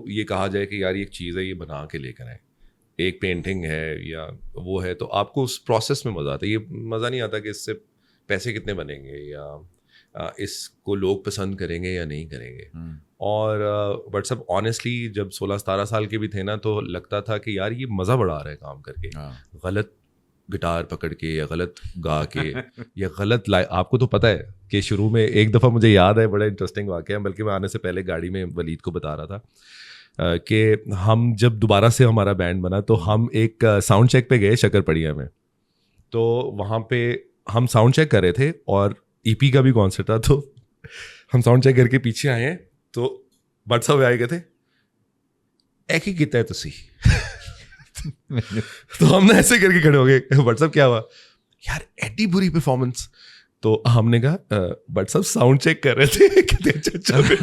ये कहा जाए कि यार ये एक चीज़ है, ये बना के लेकर आए, एक पेंटिंग है या वो है, तो आपको उस प्रोसेस में मज़ा आता है। ये मज़ा नहीं आता कि इससे पैसे कितने बनेंगे या इसको लोग पसंद करेंगे या नहीं करेंगे। और बट सब ऑनेस्टली जब 16-17 साल के भी थे ना, तो लगता था कि यार ये मज़ा बड़ा आ रहा है काम करके। गलत गिटार पकड़ के या गलत गा के या गलत आपको तो पता है कि शुरू में एक दफ़ा मुझे याद है, बड़ा इंटरेस्टिंग वाक़या, बल्कि मैं आने से पहले गाड़ी में वलीद को बता रहा था कि हम जब दोबारा से हमारा बैंड बना, तो हम एक साउंड चेक पे गए शक्करपड़िया में। तो वहाँ पे हम साउंड चेक कर रहे थे और EP का भी कॉन्सर्ट था, तो हम साउंड चेक करके पीछे आए हैं, तो बट सब आए गए थे, एक ही कितना है तुसी। तो हमने ऐसे करके खड़े हो गए। व्हाट्सअप क्या हुआ यार, एडी बुरी परफॉर्मेंस, तो हमने कहा बट सब साउंड चेक कर रहे थे कहते अच्छा चल रहे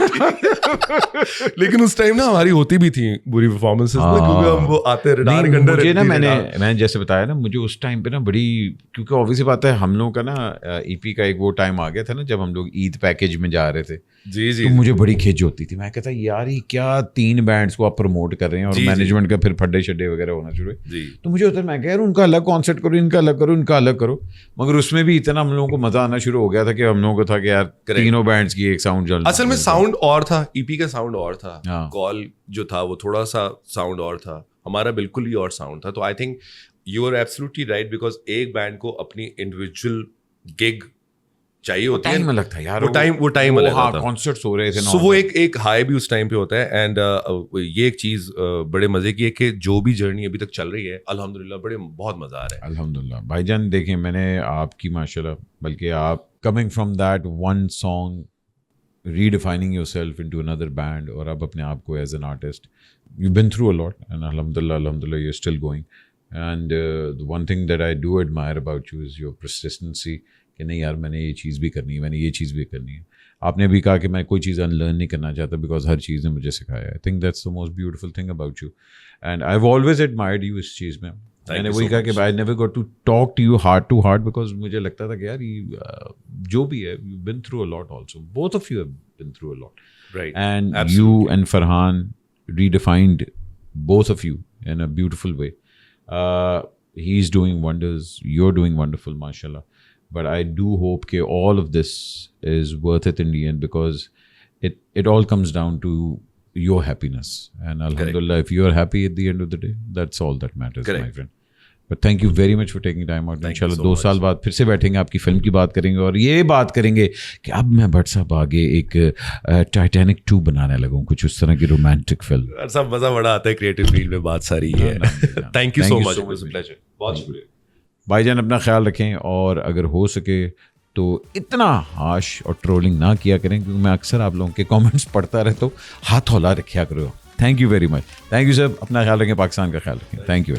लेकिन उस टाइम ना हमारी होती भी थी बुरी परफॉर्मेंसेस ना, क्योंकि हम वो आते रडार के अंदर मुझे ना मैंने जैसे बताया ना, मुझे उस टाइम पे ना बड़ी, क्योंकि ऑब्वियसली बात है हम लोग का ना ईपी का एक वो टाइम आ गया था ना जब हम लोग ईद पैकेज में जा रहे थे, जी जी, तो मुझे बड़ी खिंच होती थी। मैं कहता यार ये क्या 3 बैंड्स को आप प्रमोट कर रहे हैं और मैनेजमेंट का फिर फड्डे शड्डे वगैरह होना शुरू है। तो मुझे होता है मैं कह यार उनका अलग कॉन्सर्ट करो, इनका अलग करो, इनका अलग करो, मगर उसमें भी इतना हम लोगों को मजा आना शुरू हो गया था कि हम लोगों को था कि यार तीनों बैंड्स की एक साउंड जल, असल में साउंड और था, ईपी का साउंड और था, हाँ। कॉल जो था वो थोड़ा सा साउंड और था, हमारा बिल्कुल ही और साउंड था। तो I think you are absolutely right, because एक बैंड को अपनी इंडिविजुअल गिग चाहिए होती है, टाइम अलग था यार, वो टाइम अलग था, कॉन्सर्ट्स हो रहे थे, सो वो एक हाई भी उस टाइम पे होता है। एंड ये एक चीज बड़े मजे की है कि जो भी जर्नी अभी तक चल रही है अल्हम्दुलिल्लाह बहुत मजा आ रहा है। अल्हम्दुलिल्लाह भाईजान, देखिए मैंने आपकी माशाल्लाह, बल्कि आप coming from that one song redefining yourself into another band, और अब अपने आप को as an artist, you've been through a lot, and alhamdulillah you're still going, and the one thing that I do admire about you is your persistency, कि नहीं यार मैंने ये चीज़ भी करनी है, मैंने ये चीज़ भी करनी है। आपने भी कहा कि मैं कोई चीज़ अनलर्न नहीं करना चाहता बिकॉज हर चीज़ ने मुझे सिखाया। I think that's the most beautiful thing about you, and I have always admired you इस चीज़ में। मैंने वही कहा कि I never got to talk to you heart to heart, because मुझे लगता था कि यार जो भी है you been through a lot also, both of you have been through a lot, right, and you and Farhan redefined both of you in a beautiful way. He's doing wonders, you're doing wonderful, mashallah. But I do hope that all of this is worth it in the end, because it all comes down to your happiness. And alhamdulillah, if you're happy at the end of the day, that's all that matters, my friend. But thank you very much for taking time out. इंशाल्लाह 2 साल बाद फिर से बैठेंगे, आपकी film की बात करेंगे और ये बात करेंगे कि अब मैं भट्ट साहब आगे एक टाइटैनिक 2 बनाने लगूँ, कुछ उस तरह की रोमांटिक फिल्म। सब मजा बड़ा आता है क्रिएटिव फील्ड में, बात सारी है। Thank you so much, it was a pleasure, बहुत शुक्रिया भाईजान। अपना ख्याल रखें और अगर हो सके तो इतना हाश और ट्रोलिंग ना किया करें, क्योंकि मैं अक्सर आप लोगों के कमेंट्स पढ़ता रहता हूँ, हाथ हौला रखा करो। Thank you very much, thank you sir, अपना ख्याल रखें, पाकिस्तान का ख्याल रखें, थैंक यू।